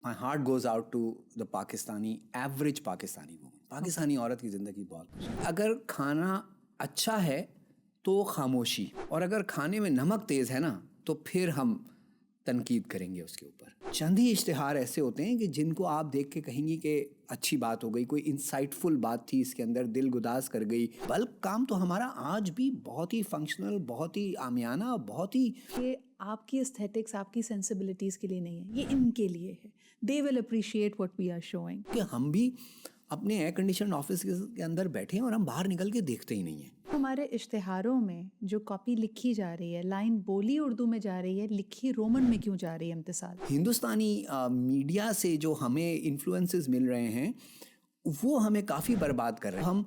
My heart goes out to the average Pakistani woman. Pakistani عورت کی زندگی بہت مشکل. اگر کھانا اچھا ہے تو خاموشی, اور اگر کھانے میں نمک تیز ہے نا تو پھر ہم تنقید کریں گے اس کے اوپر. چند ہی اشتہار ایسے ہوتے ہیں کہ جن کو آپ دیکھ کے کہیں گی کہ اچھی بات ہو گئی, کوئی انسائٹ فل بات تھی اس کے اندر, دل گداز کر گئی. بلک کام تو ہمارا آج بھی بہت ہی فنکشنل, بہت ہی عامیانہ, بہت ہی کہ آپ کی استھیٹکس آپ کی سینسبلٹیز کے لیے نہیں ہے, یہ ان کے لیے ہے. They will appreciate what we are showing. کہ ہم بھی اپنے ایئر کنڈیشن آفس کے اندر بیٹھے ہیں اور ہم باہر نکل کے دیکھتے ہی نہیں ہیں. ہمارے اشتہاروں میں جو کاپی لکھی جا رہی ہے, لائن بولی اردو میں جا رہی ہے, لکھی رومن میں کیوں جا رہی ہے امتثال؟ ہندوستانی میڈیا سے جو ہمیں انفلوئنسز مل رہے ہیں وہ ہمیں کافی برباد کر رہے ہیں. ہم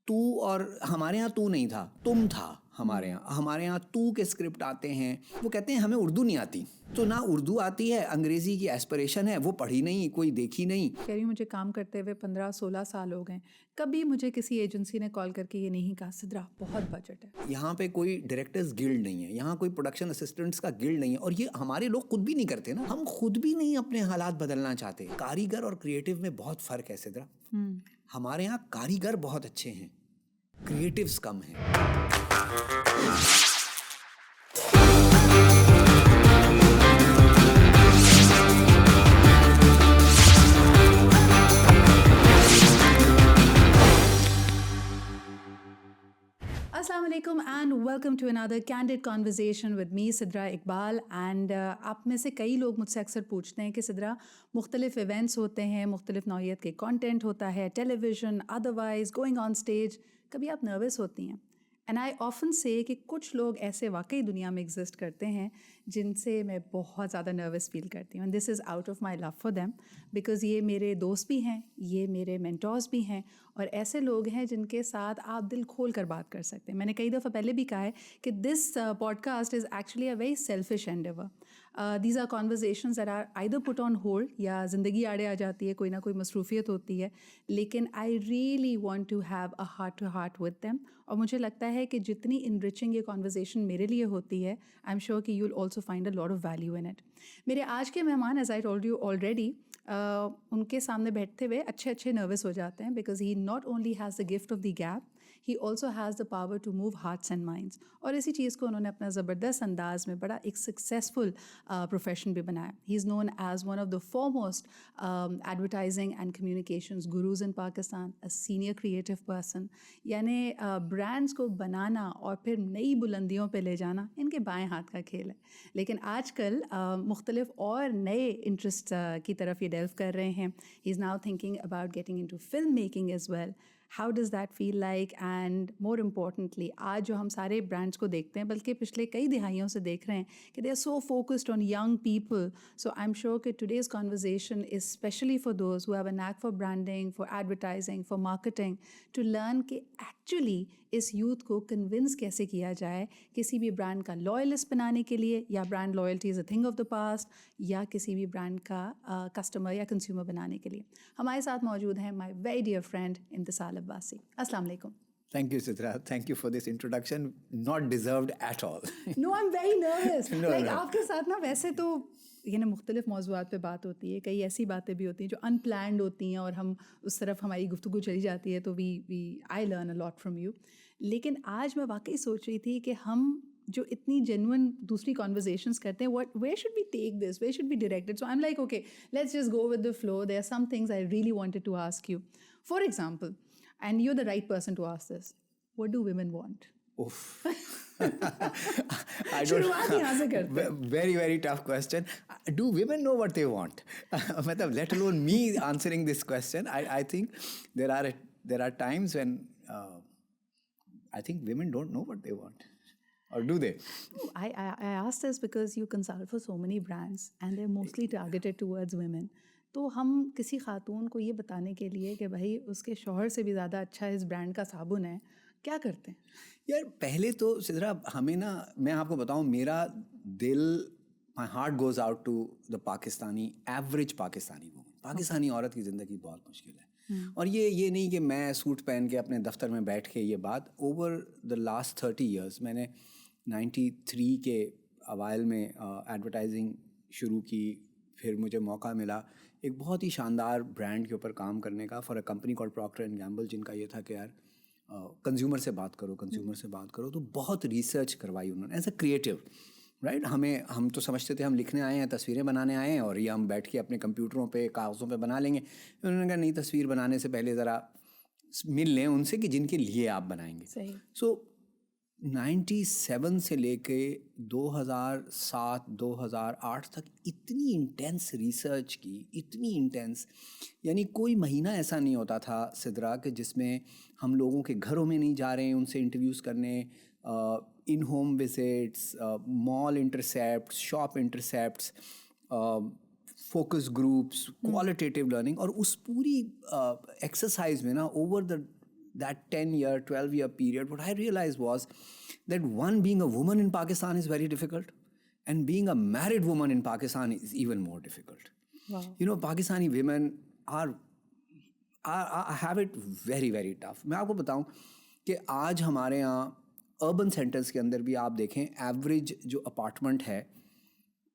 تو, اور ہمارے ہاں تو نہیں تھا, تم تھا. ہمارے یہاں تو کے اسکرپٹ آتے ہیں, وہ کہتے ہیں ہمیں اردو نہیں آتی. تو نہ اردو آتی ہے, انگریزی کی ایسپریشن ہے, وہ پڑھی نہیں, کوئی دیکھی نہیں. کہہ رہی ہوں مجھے کام کرتے ہوئے 15-16 سال ہو گئے, کبھی مجھے کسی ایجنسی نے کال کر کے یہ نہیں کہا سدرا بہت بجٹ ہے. یہاں پہ کوئی ڈائریکٹرز گلڈ نہیں ہے, یہاں کوئی پروڈکشن اسسٹنٹس کا گلڈ نہیں ہے, اور یہ ہمارے لوگ خود بھی نہیں کرتے نا. ہم خود بھی نہیں اپنے حالات بدلنا چاہتے. کاریگر اور کریٹو میں بہت فرق ہے سدرا. ہمارے یہاں کاریگر بہت اچھے ہیں, کریٹوز کم ہیں. السلام علیکم and welcome to another candid conversation with me Sidra Iqbal. And آپ میں سے کئی لوگ مجھ سے اکثر پوچھتے ہیں کہ سدرا مختلف ایونٹس ہوتے ہیں, مختلف نوعیت کے کانٹینٹ ہوتا ہے, television, otherwise going on stage, کبھی آپ نروس ہوتی ہیں؟ اینڈ آئی آفن سے کہ کچھ لوگ ایسے واقعی دنیا میں ایگزسٹ کرتے ہیں جن سے میں بہت زیادہ نروس فیل کرتی ہوں. And this is out of my love for them, because یہ میرے دوست بھی ہیں, یہ میرے مینٹورس بھی ہیں, اور ایسے لوگ ہیں جن کے ساتھ آپ دل کھول کر بات کر سکتے ہیں. میں نے کئی دفعہ پہلے بھی کہا ہے کہ this podcast is actually a very selfish endeavour. These are conversations that are either put on hold, یا زندگی آڑے آ جاتی ہے, کوئی نہ کوئی مصروفیت ہوتی ہے, لیکن I really want to have a heart to heart with them. اور مجھے لگتا ہے کہ جتنی انریچنگ یہ کانورزیشن میرے لیے ہوتی ہے, آئی ایم شیور کہ you will also find a lot of value in it. میرے آج کے مہمان, as I told you already, ان کے سامنے بیٹھتے ہوئے اچھے نروس ہو جاتے ہیں, because he not only has the gift of the gab, he also has the power to move hearts and minds. اور اسی چیز کو انہوں نے اپنا زبردست انداز میں بڑا ایک سکسیزفل پروفیشن بھی بنایا. He is known as one of the foremost advertising and communications gurus in Pakistan, a senior creative person. یعنی برانڈس کو بنانا اور پھر نئی بلندیوں پہ لے جانا ان کے بائیں ہاتھ کا کھیل ہے. لیکن آج کل مختلف اور نئے انٹرسٹ کی طرف یہ ڈیلو کر رہے ہیں. He is now thinking about getting into film making as well. How does that feel like? And more importantly, آج جو ہم سارے برانڈس کو دیکھتے ہیں, بلکہ پچھلے کئی دہائیوں سے دیکھ رہے ہیں کہ they are so focused on young people. So I am sure کہ today's conversation is especially for those who have a knack for branding, for advertising, for marketing, to learn کہ ایکچولی اس یوتھ کو convince کیسے کیا جائے کسی بھی brand کا لوئلسٹ بنانے کے لیے, یا brand loyalty is a thing of the past, یا کسی بھی برانڈ کا کسٹمر یا کنزیومر بنانے کے لیے. ہمارے ساتھ موجود ہیں my very dear friend Imtisal Abbasi. السلام علیکم. Thank you, Sidra. Thank you for this introduction. Not deserved at all. No, I'm very nervous. No. آپ کے ساتھ نا ویسے تو یعنی مختلف موضوعات پہ بات ہوتی ہے, کئی ایسی باتیں بھی ہوتی ہیں جو ان پلانڈ ہوتی ہیں, اور ہم اس طرف ہماری گفتگو چلی جاتی ہے, تو I learn a lot from you. لیکن آج میں واقعی سوچ رہی تھی کہ ہم جو اتنی جینوئن دوسری کانورزیشنس کرتے ہیں, where should we take this, where should be directed. So I am like okay, let's just go with the flow. There are some things I really wanted to ask you. For example, and you are the right person to ask this, what do women want? Very, very tough question. Do women know what they want? Let alone me answering this question. I think there are times when I think women don't know what they want. Or do they? I ask this because you consult for so many brands and they're mostly targeted towards women. تو ہم کسی خاتون کو یہ بتانے کے لیے کہ بھائی اس کے شوہر سے بھی زیادہ اچھا اس برانڈ کا صابن ہے, کیا کرتے ہیں؟ یار پہلے تو سدرا ہمیں نا, میں آپ کو بتاؤں, میرا دل, my heart goes out to the average Pakistani woman. Pakistani عورت کی زندگی بہت مشکل ہے. اور یہ نہیں کہ میں سوٹ پہن کے اپنے دفتر میں بیٹھ کے, یہ بات اوور دا لاسٹ 30 years, میں نے 93 کے اوائل میں ایڈورٹائزنگ شروع کی, پھر مجھے موقع ملا ایک بہت ہی شاندار برانڈ کے اوپر کام کرنے کا for a company call Procter and gamble, جن کا یہ تھا کہ یار کنزیومر سے بات کرو. تو بہت ریسرچ کروائی انہوں نے ایز اے کریٹو، رائٹ. ہم تو سمجھتے تھے ہم لکھنے آئے ہیں، تصویریں بنانے آئے ہیں، اور یہ ہم بیٹھ کے اپنے کمپیوٹروں پہ کاغذوں پہ بنا لیں گے. انہوں نے کہا نہیں، تصویر بنانے سے پہلے ذرا مل لیں ان سے کہ جن کے لیے آپ بنائیں گے. سو 97 سے لے کے 2007 2008 تک اتنی انٹینس ریسرچ کی، اتنی انٹینس، یعنی کوئی مہینہ ایسا نہیں ہوتا تھا سدرا کہ جس میں ہم لوگوں کے گھروں میں نہیں جا رہے ہیں ان سے انٹرویوز کرنے، in home visits, mall intercepts, shop intercepts, focus groups, qualitative learning. اور اس پوری ایکسرسائز میں نا over that 10-year 12-year period, what I realized was that one, being a woman in Pakistan is very difficult, and being a married woman in Pakistan is even more difficult. Wow. You know, Pakistani women are have it very very tough. میں آپ کو بتاؤں کہ آج ہمارے یہاں urban centres کے اندر بھی آپ دیکھیں ایوریج جو اپارٹمنٹ ہے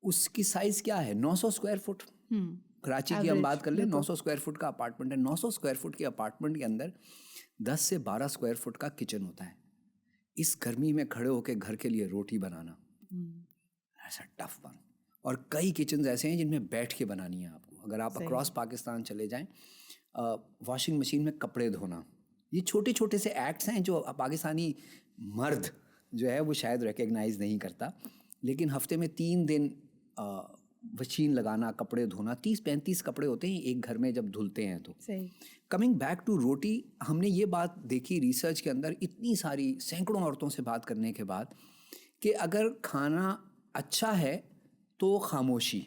اس کی سائز کیا ہے، 900 اسکوائر فٹ. کراچی کی ہم بات کر لیں، 900 اسکوائر فٹ کا اپارٹمنٹ ہے. 900 اسکوائر فٹ کے اپارٹمنٹ کے اندر 10 سے 12 اسکوائر فٹ کا کچن ہوتا ہے. اس گرمی میں کھڑے ہو کے گھر کے لیے روٹی بنانا ایسا ٹف ون. اور کئی کچنز ایسے ہیں جن میں بیٹھ کے بنانی ہے آپ کو. اگر آپ اکراس پاکستان چلے جائیں، واشنگ مشین میں کپڑے دھونا، یہ چھوٹے چھوٹے سے ایکٹس ہیں جو پاکستانی مرد جو ہے وہ شاید ریکگنائز نہیں کرتا. لیکن ہفتے میں 3 دن مشین لگانا، کپڑے دھونا، 30-35 کپڑے ہوتے ہیں ایک گھر میں جب دھلتے ہیں. تو کمنگ بیک ٹو روٹی، ہم نے یہ بات دیکھی ریسرچ کے اندر اتنی ساری سینکڑوں عورتوں سے بات کرنے کے بعد کہ اگر کھانا اچھا ہے تو خاموشی،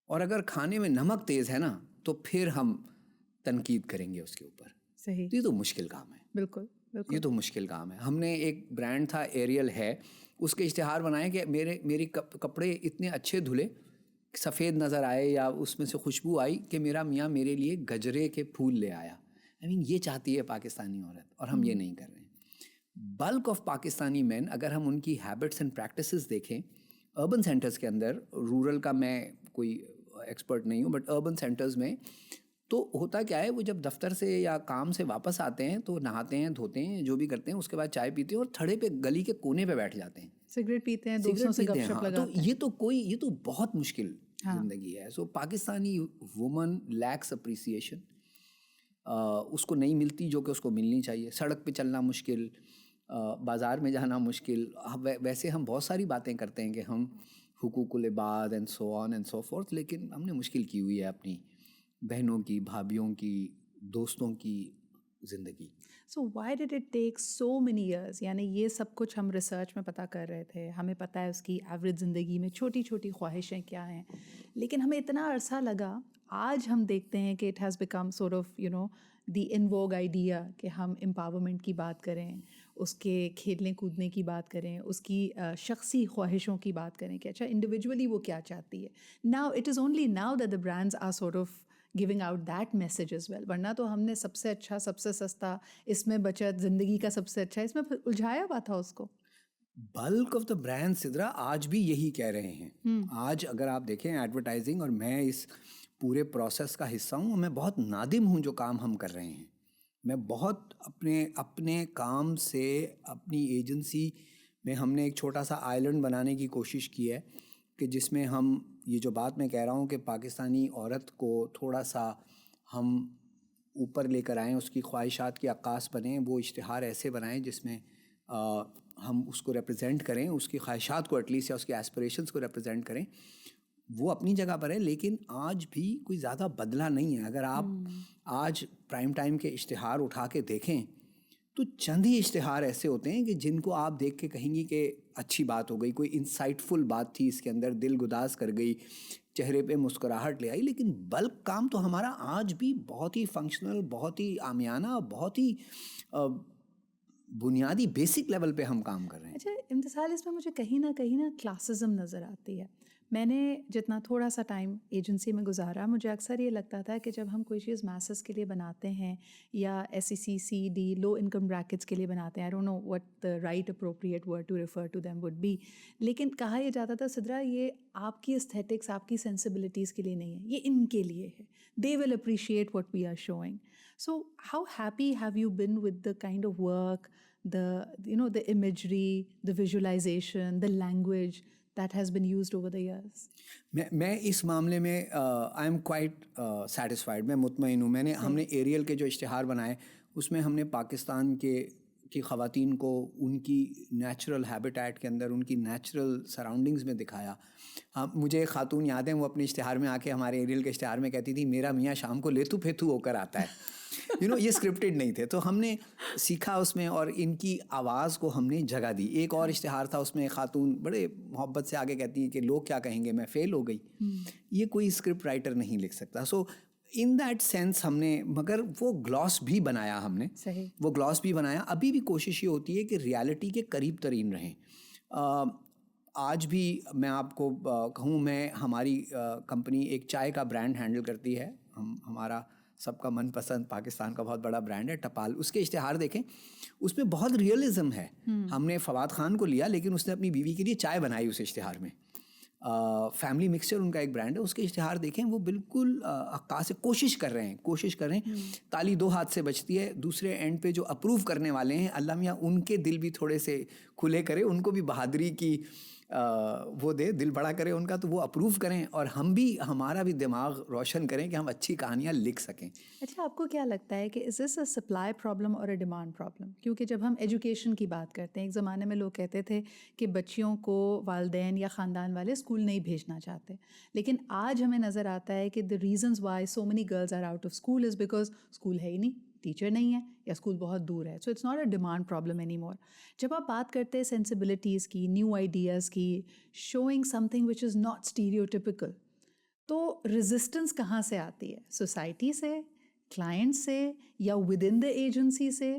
اور اگر کھانے میں نمک تیز ہے نا تو پھر ہم تنقید کریں گے اس کے اوپر. صحیح. یہ تو مشکل کام ہے. بالکل یہ تو مشکل کام ہے. ہم نے ایک برانڈ تھا ایریل ہے، اس کے اشتہار بنائے کہ میری کپڑے اتنے اچھے دھلے، سفید نظر آئے یا اس میں سے خوشبو آئی کہ میرا میاں میرے لیے گجرے کے پھول لے آیا. یہ چاہتی ہے پاکستانی عورت، اور ہم یہ نہیں کر رہے ہیں. بلک آف پاکستانی مین، اگر ہم ان کی ہیبٹس اینڈ پریکٹسز دیکھیں اربن سینٹرز کے اندر، رورل کا میں کوئی ایکسپرٹ نہیں ہوں بٹ اربن سینٹرز میں تو ہوتا کیا ہے، وہ جب دفتر سے یا کام سے واپس آتے ہیں تو نہاتے ہیں، دھوتے ہیں، جو بھی کرتے ہیں، اس کے بعد چائے پیتے ہیں اور تھڑے پہ گلی کے کونے پہ بیٹھ جاتے ہیں، سگریٹ پیتے ہیں، دوستوں سے گپ شپ لگاتے ہیں. یہ تو بہت مشکل زندگی ہے. سو پاکستانی وومن لیکس اپریسیشن، اس کو نہیں ملتی جو کہ اس کو ملنی چاہیے. سڑک پہ چلنا مشکل، بازار میں جانا مشکل. ویسے ہم بہت ساری باتیں کرتے ہیں کہ ہم حقوق العباد and so on and so forth, لیکن ہم نے مشکل کی ہوئی ہے اپنی بہنوں کی، بھابھیوں کی، دوستوں کی زندگی. So why did it take so many years? یعنی یہ سب کچھ ہم ریسرچ میں پتہ کر رہے تھے، ہمیں پتہ ہے اس کی ایوریج زندگی میں چھوٹی چھوٹی خواہشیں کیا ہیں، لیکن ہمیں اتنا عرصہ لگا. آج ہم دیکھتے ہیں کہ it has become sort of the in Vogue idea کہ ہم امپاورمنٹ کی بات کریں، اس کے کھیلنے کودنے کی بات کریں، اس کی شخصی خواہشوں کی بات کریں کہ اچھا انڈیویجولی وہ کیا چاہتی ہے. Now it is only now that the brands are sort of giving out that message as well. ورنہ تو ہم نے سب سے اچھا، سب سے سستا، اس میں بچت، زندگی کا سب سے اچھا، اس میں پھر الجھایا ہوا تھا اس کو. Bulk of the brand Sidra آج بھی یہی کہہ رہے ہیں. آج اگر آپ دیکھیں ایڈورٹائزنگ، اور میں اس پورے پروسیس کا حصہ ہوں، میں بہت نادم ہوں جو کام ہم کر رہے ہیں. میں بہت اپنے کام سے، اپنی ایجنسی میں ہم نے ایک چھوٹا سا آئلینڈ بنانے کی کوشش کی ہے کہ جس میں ہم یہ جو بات میں کہہ رہا ہوں کہ پاکستانی عورت کو تھوڑا سا ہم اوپر لے کر آئیں، اس کی خواہشات کی عکاس بنیں، وہ اشتہار ایسے بنائیں جس میں ہم اس کو ریپرزینٹ کریں، اس کی خواہشات کو ایٹ لیسٹ، یا اس کی ایسپریشنس کو ریپرزینٹ کریں. وہ اپنی جگہ پر ہے، لیکن آج بھی کوئی زیادہ بدلا نہیں ہے. اگر آپ آج پرائم ٹائم کے اشتہار اٹھا کے دیکھیں تو چند ہی اشتہار ایسے ہوتے ہیں کہ جن کو آپ دیکھ کے کہیں گی کہ اچھی بات ہو گئی، کوئی انسائٹ فل بات تھی اس کے اندر، دل گداز کر گئی، چہرے پہ مسکراہٹ لے آئی. لیکن بلک کام تو ہمارا آج بھی بہت ہی فنکشنل، بہت ہی عامیانہ، بہت ہی بنیادی بیسک لیول پہ ہم کام کر رہے ہیں. اچھا امتسال، اس میں مجھے کہیں نہ کلاسزم نظر آتی ہے. میں نے جتنا تھوڑا سا ٹائم ایجنسی میں گزارا مجھے اکثر یہ لگتا تھا کہ جب ہم کوئی چیز میسز کے لیے بناتے ہیں یا SEC, CD low income brackets کے لیے بناتے ہیں, I don't know what the right appropriate word to refer to them would be, لیکن کہا یہ جاتا تھا سدرا یہ آپ کی استھیٹکس, آپ کی سینسبلٹیز کے لیے نہیں ہے, یہ ان کے لیے ہے, they will appreciate what we are showing. So how happy have you been with the kind of work, the imagery, the visualization, the language that has been used over the years? میں اس معاملے میں I am quite satisfied, میں مطمئن ہوں. ہم نے aerial کے جو اشتہار بنائے اس میں ہم نے پاکستان کی خواتین کو ان کی نیچرل ہیبیٹیٹ کے اندر, ان کی نیچرل سراؤنڈنگز میں دکھایا. مجھے ایک خاتون یاد ہے, وہ اپنے اشتہار میں آ کے ہمارے ایریل کے اشتہار میں کہتی تھی میرا میاں شام کو لیتو پھیتو ہو کر آتا ہے. یہ اسکرپٹڈ نہیں تھے, تو ہم نے سیکھا اس میں اور ان کی آواز کو ہم نے جگہ دی. ایک اور اشتہار تھا, اس میں ایک خاتون بڑے محبت سے آگے کہتی ہیں کہ لوگ کیا کہیں گے, میں فیل ہو گئی. یہ کوئی اسکرپٹ رائٹر نہیں لکھ سکتا. سو ان دیٹ سینس ہم نے, مگر وہ گلاس بھی بنایا ہم نے, وہ گلاس بھی بنایا. ابھی بھی کوشش یہ ہوتی ہے کہ ریالٹی کے قریب ترین رہیں. آج بھی میں آپ کو کہوں, ہماری کمپنی ایک چائے کا برانڈ ہینڈل کرتی ہے. ہمارا سب کا من پسند پاکستان کا بہت بڑا برانڈ ہے ٹپال. اس کے اشتہار دیکھیں, اس میں بہت ریئلزم ہے. ہم نے فواد خان کو لیا, لیکن اس نے اپنی بیوی کے لیے چائے بنائی اس اشتہار میں. فیملی مکسچر ان کا ایک برانڈ ہے, اس کے اشتہار دیکھیں, وہ بالکل عکاس سے کوشش کر رہے ہیں. تالی دو ہاتھ سے بجتی ہے. دوسرے اینڈ پہ جو اپروو کرنے والے ہیں, اللہ میاں ان کے دل بھی تھوڑے سے کھلے کرے, ان کو بھی بہادری کی وہ دے, دل بڑا کرے ان کا, تو وہ اپروو کریں, اور ہم بھی, ہمارا بھی دماغ روشن کریں کہ ہم اچھی کہانیاں لکھ سکیں. اچھا, آپ کو کیا لگتا ہے کہ از دس اے سپلائی پرابلم اور اے ڈیمانڈ پرابلم؟ کیونکہ جب ہم ایجوکیشن کی بات کرتے ہیں, ایک زمانے میں لوگ کہتے تھے کہ بچیوں کو والدین یا خاندان والے اسکول نہیں بھیجنا چاہتے, لیکن آج ہمیں نظر آتا ہے کہ the reasons why so many girls are out of school is because school ہے ہی نہیں, ٹیچر نہیں ہے, یا اسکول بہت دور ہے. So it's not a demand problem any more. جب آپ بات کرتے ہیں سینسبلٹیز کی, نیو آئیڈیاز کی, شوئنگ some thing which is not stereotypical, تو ریزسٹنس کہاں سے آتی ہے؟ سوسائٹی سے, کلائنٹ سے, یا ود ان دا ایجنسی سے؟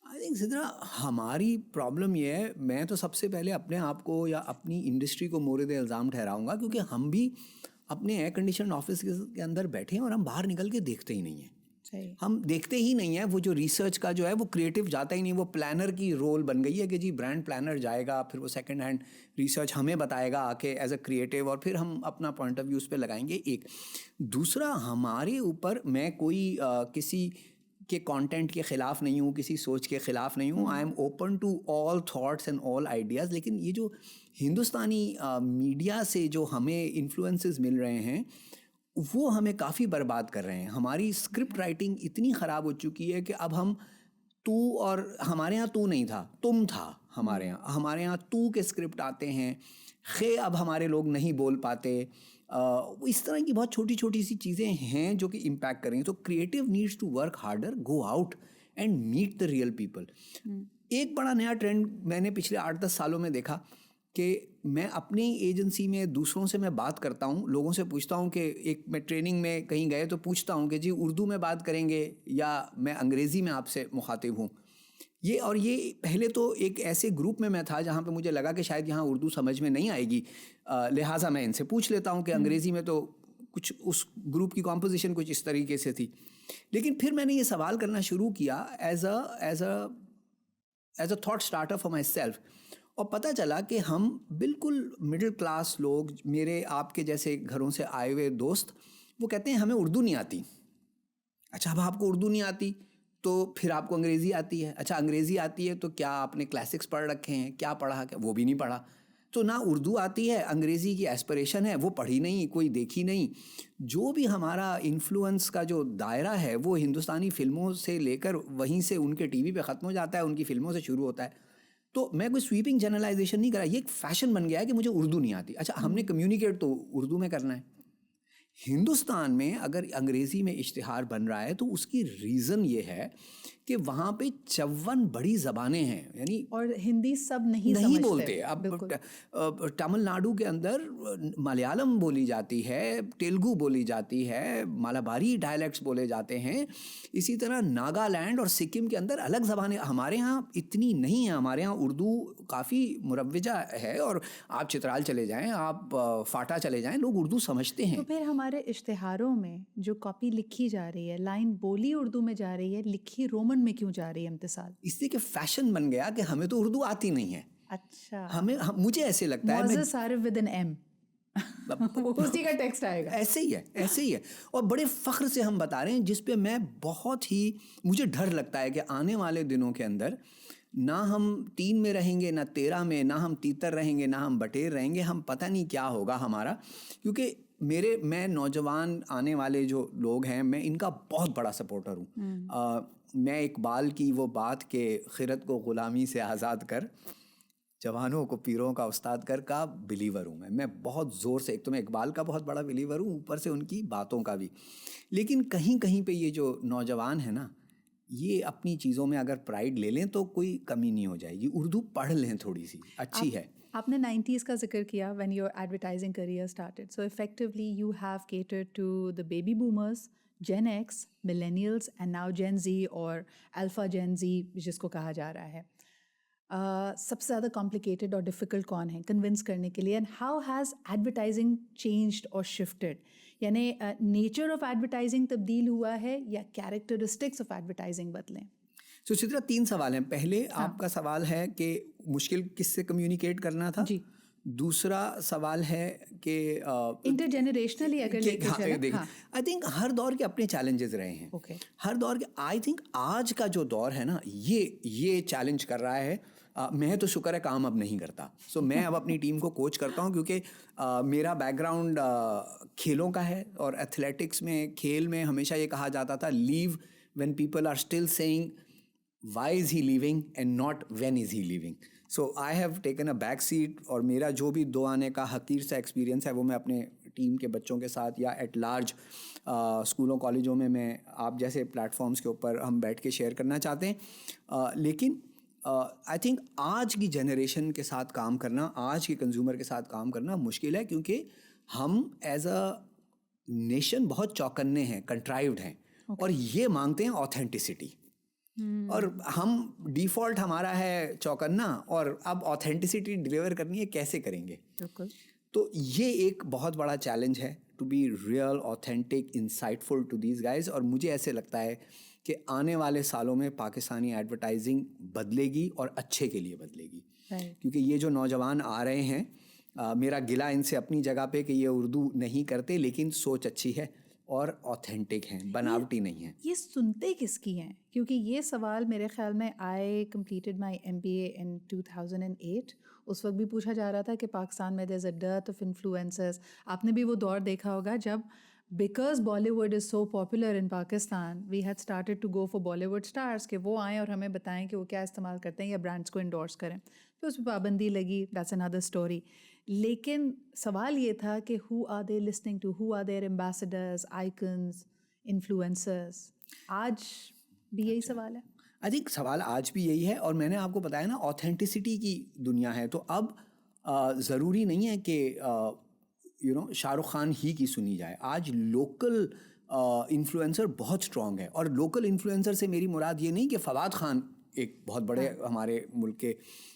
آئی تھنک سدرا ہماری پرابلم یہ ہے, میں تو سب سے پہلے اپنے آپ کو یا اپنی انڈسٹری کو مورد الزام ٹھہراؤں گا, کیونکہ ہم بھی اپنے ایئر کنڈیشن آفس کے اندر بیٹھے ہیں اور ہم باہر نکل کے دیکھتے ہی نہیں ہیں. ہم دیکھتے ہی نہیں ہیں. وہ جو ریسرچ کا جو ہے وہ کریٹو جاتا ہی نہیں. وہ پلانر کی رول بن گئی ہے کہ جی برانڈ پلانر جائے گا, پھر وہ سیکنڈ ہینڈ ریسرچ ہمیں بتائے گا آ کے ایز اے کریٹو, اور پھر ہم اپنا پوائنٹ آف ویو اس پہ لگائیں گے. ایک دوسرا, ہمارے اوپر, میں کوئی کسی کے کانٹینٹ کے خلاف نہیں ہوں, کسی سوچ کے خلاف نہیں ہوں. I'm open to all thoughts and all ideas. لیکن یہ جو ہندوستانی میڈیا سے جو ہمیں انفلوئنسز مل رہے ہیں, وہ ہمیں کافی برباد کر رہے ہیں. ہماری اسکرپٹ رائٹنگ اتنی خراب ہو چکی ہے کہ اب ہم تو, اور ہمارے یہاں تو نہیں تھا, تم تھا ہمارے یہاں تو کے اسکرپٹ آتے ہیں. اب ہمارے لوگ نہیں بول پاتے. اس طرح کی بہت چھوٹی چھوٹی سی چیزیں ہیں جو کہ امپیکٹ کریں. تو creative needs to work harder, go out and meet the real people. ایک بڑا نیا ٹرینڈ میں نے پچھلے 8-10 سالوں میں دیکھا کہ میں اپنی ایجنسی میں دوسروں سے میں بات کرتا ہوں, لوگوں سے پوچھتا ہوں کہ ایک میں ٹریننگ میں کہیں گئے تو پوچھتا ہوں کہ جی اردو میں بات کریں گے یا میں انگریزی میں آپ سے مخاطب ہوں. یہ پہلے تو ایک ایسے گروپ میں تھا جہاں پہ مجھے لگا کہ شاید یہاں اردو سمجھ میں نہیں آئے گی, لہٰذا میں ان سے پوچھ لیتا ہوں کہ انگریزی میں, تو کچھ اس گروپ کی کمپوزیشن کچھ اس طریقے سے تھی. لیکن پھر میں نے یہ سوال کرنا شروع کیا as a thought starter for my self, اور پتہ چلا کہ ہم بالکل مڈل کلاس لوگ, میرے آپ کے جیسے گھروں سے آئے ہوئے دوست, وہ کہتے ہیں ہمیں اردو نہیں آتی. اچھا, اب آپ کو اردو نہیں آتی تو پھر آپ کو انگریزی آتی ہے. اچھا, انگریزی آتی ہے تو کیا آپ نے کلاسکس پڑھ رکھے ہیں, کیا پڑھا, وہ بھی نہیں پڑھا. تو نہ اردو آتی ہے, انگریزی کی ایسپریشن ہے وہ پڑھی نہیں, کوئی دیکھی نہیں. جو بھی ہمارا انفلوئنس کا جو دائرہ ہے وہ ہندوستانی فلموں سے لے کر وہیں سے ان کے ٹی وی پہ ختم ہو جاتا ہے, ان کی فلموں سے شروع ہوتا ہے. تو میں کوئی سویپنگ جنرلائزیشن نہیں کرا, یہ ایک فیشن بن گیا ہے کہ مجھے اردو نہیں آتی. اچھا, ہم نے کمیونیکیٹ تو اردو میں کرنا ہے. ہندوستان میں اگر انگریزی میں اشتہار بن رہا ہے تو اس کی ریزن یہ ہے کہ وہاں پہ 54 بڑی زبانیں ہیں, یعنی اور ہندی سب نہیں نہیں سمجھتے. بولتے. اب تمل ناڈو کے اندر ملیالم بولی جاتی ہے, تیلگو بولی جاتی ہے, مالاباری ڈائلیکٹس بولے جاتے ہیں. اسی طرح ناگالینڈ اور سکم کے اندر الگ زبانیں. ہمارے ہاں اتنی نہیں ہیں. ہمارے ہاں اردو کافی مروجہ ہے, اور آپ چترال چلے جائیں, آپ فاٹا چلے جائیں, لوگ اردو سمجھتے ہیں. تو پھر ہمارے اشتہاروں میں جو کاپی لکھی جا رہی ہے, لائن بولی اردو میں جا رہی ہے, لکھی رومن میں کیوں جا رہی ہے امتسال؟ اس لیے کہ فیشن بن گیا کہ ہمیں تو اردو آتی نہیں ہے. اچھا, مجھے ایسے لگتا ہے معزز عارف ود این ایم, اسی کا ٹیکسٹ آئے گا. ایسے ہی ہے. اور بڑے فخر سے ہم بتا رہے ہیں, جس پہ میں بہت ہی, مجھے ڈر لگتا ہے کہ آنے والے دنوں کے اندر نہ ہم 3 میں رہیں گے, نہ 13 میں, نہ ہم تیتر رہیں گے, نہ ہم بٹیر رہیں گے. ہم پتہ نہیں کیا ہوگا ہمارا. کیونکہ میں نوجوان آنے والے جو لوگ ہیں, میں ان کا بہت بڑا سپورٹر ہوں. میں اقبال کی وہ بات کہ خرد کو غلامی سے آزاد کر, جوانوں کو پیروں کا استاد کر کا بلیور ہوں. میں بہت زور سے, ایک تو میں اقبال کا بہت بڑا بلیور ہوں, اوپر سے ان کی باتوں کا بھی. لیکن کہیں پہ یہ جو نوجوان ہے نا, یہ اپنی چیزوں میں اگر پرائیڈ لے لیں تو کوئی کمی نہیں ہو جائے گی. اردو پڑھ لیں, تھوڑی سی اچھی ہے. آپ نے 90s کا ذکر کیا, when your advertising career started. So effectively you have catered to the baby boomers, Gen X, millennials and now Gen Z اور Alpha Gen Z جس کو کہا جا رہا ہے. سب سے زیادہ کمپلیکیٹڈ اور ڈیفیکلٹ کون ہے کنونس کرنے کے لیے, and how has advertising changed اور شفٹیڈ؟ یعنی نیچر آف ایڈورٹائزنگ تبدیل ہوا ہے یا کیریکٹرسٹکس آف ایڈورٹائزنگ بدلیں؟ تو سدرا 3 سوال ہیں. پہلے آپ کا سوال ہے کہ مشکل کس سے کمیونیکیٹ کرنا تھا. جی. دوسرا سوال ہے کہ انٹر جنریشنلی اگر لے کے چلیں. آئی تھنک ہر دور کے اپنے چیلنجز رہے ہیں. ہر دور کے, آئی تھنک آج کا جو دور ہے نا, یہ چیلنج کر رہا ہے. میں تو شکر ہے کام اب نہیں کرتا. سو میں اب اپنی ٹیم کو کوچ کرتا ہوں, کیونکہ میرا بیک گراؤنڈ کھیلوں کا ہے, اور ایتھلیٹکس میں, کھیل میں ہمیشہ یہ کہا جاتا تھا, leave when people are still seeing why is he leaving and not when is he leaving. So I have taken a back seat, اور میرا جو بھی 2 آنے کا حقیر سا ایکسپیرینس ہے وہ میں اپنے ٹیم کے بچوں کے ساتھ یا ایٹ لارج اسکولوں کالجوں میں آپ جیسے پلیٹ فارمس کے اوپر ہم بیٹھ کے شیئر کرنا چاہتے ہیں. لیکن آئی تھنک آج کی جنریشن کے ساتھ کام کرنا, آج کے کنزیومر کے ساتھ کام کرنا مشکل ہے, کیونکہ ہم ایز اے نیشن بہت چوکنے ہیں, کنٹرائیوڈ ہیں, اور یہ مانگتے ہیں آتھینٹسٹی. اور ہم ڈیفالٹ ہمارا ہے چوکنا, اور اب آتھینٹسٹی ڈلیور کرنی ہے, کیسے کریں گے؟ تو یہ ایک بہت بڑا چیلنج ہے, to be real, authentic, insightful to these guys. اور مجھے ایسے لگتا ہے کہ آنے والے سالوں میں پاکستانی ایڈورٹائزنگ بدلے گی, اور اچھے کے لیے بدلے گی. کیونکہ یہ جو نوجوان آ رہے ہیں, میرا گلہ ان سے اپنی جگہ پہ کہ یہ اردو نہیں کرتے, لیکن سوچ اچھی ہے اور آتھینٹک ہیں, بناوٹی نہیں ہیں. یہ سنتے کس کی ہیں؟ کیونکہ یہ سوال میرے خیال میں آئی کمپلیٹڈ مائی MBA ان 2008. اس وقت بھی پوچھا جا رہا تھا کہ پاکستان میں there is a dearth of influencers. آپ نے بھی وہ دور دیکھا ہوگا جب because Bollywood is so popular in Pakistan, we had started to go for Bollywood stars کہ وہ آئیں اور ہمیں بتائیں کہ وہ کیا استعمال کرتے ہیں یا برانڈس کو انڈورس کریں. پھر اس پہ پابندی لگی, دیٹس انادر اسٹوری. لیکن سوال یہ تھا کہ who are they listening to, who are their ambassadors, icons, influencers. آج بھی یہی سوال ہے. آئی تھنک سوال آج بھی یہی ہے, اور میں نے آپ کو بتایا نا آتھینٹسٹی کی دنیا ہے. تو اب ضروری نہیں ہے کہ شاہ رخ خان ہی کی سنی جائے. آج لوکل انفلوئنسر بہت اسٹرانگ ہے, اور لوکل انفلوئنسر سے میری مراد یہ نہیں کہ فواد خان ایک بہت بڑے ہمارے ملک کے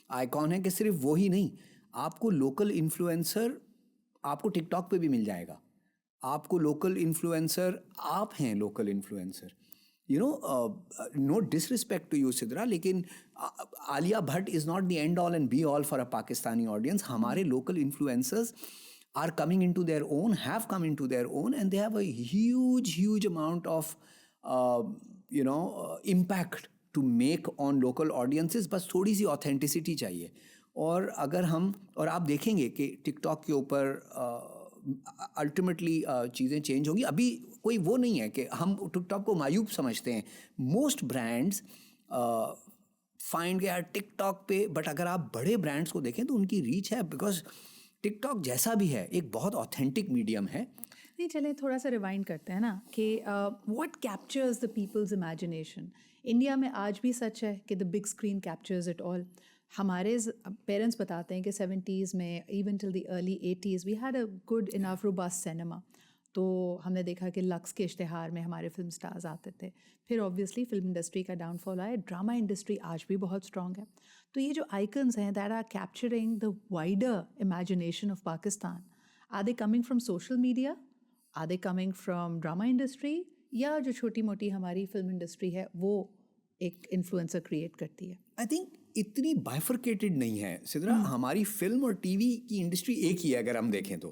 آئیکن ہیں, کہ صرف وہی نہیں, آپ کو لوکل انفلوئنسر آپ کو ٹک ٹاک پہ بھی مل جائے گا. آپ کو لوکل انفلوئنسر, آپ ہیں local influencer, no disrespect to you Sidra, لیکن Alia Bhatt is not the end all and be all for a Pakistani audience. ہمارے local influencers are coming into their own, have come into their own, and they have a huge amount of impact to make on local audiences. بس تھوڑی سی authenticity چاہیے. اور اگر ہم, اور آپ دیکھیں گے کہ ٹک ٹاک کے اوپر الٹیمیٹلی چیزیں چینج ہوں گی. ابھی کوئی وہ نہیں ہے کہ ہم ٹک ٹاک کو معیوب سمجھتے ہیں. موسٹ برانڈس فائنڈ گیا ٹک ٹاک پہ, بٹ اگر آپ بڑے برانڈس کو دیکھیں تو ان کی ریچ ہے, بیکاز ٹک ٹاک جیسا بھی ہے ایک بہت آتھینٹک میڈیم ہے. نہیں چلیں تھوڑا سا ریوائنڈ کرتے ہیں نا کہ what captures the people's imagination. India میں آج بھی سچ ہے کہ the big screen captures it all. ہمارے پیرنٹس بتاتے ہیں کہ 70s میں even till the early 80s we had a good enough robust cinema. تو ہم نے دیکھا کہ لکس کے اشتہار میں ہمارے فلم اسٹارز آتے تھے. پھر آبویسلی فلم انڈسٹری کا ڈاؤن فال آیا. ڈرامہ انڈسٹری آج بھی بہت اسٹرانگ ہے. تو یہ جو آئکنز ہیں that are capturing the wider imagination of Pakistan, are they coming from social media, are they coming from drama industry, یا جو چھوٹی موٹی ہماری فلم انڈسٹری ہے وہ ایک انفلوئنسر کریٹ کرتی ہے؟ آئی تھنک اتنی بائفرکیٹڈ نہیں ہے سدرا. ہماری فلم اور ٹی وی کی انڈسٹری ایک ہی ہے اگر ہم دیکھیں تو,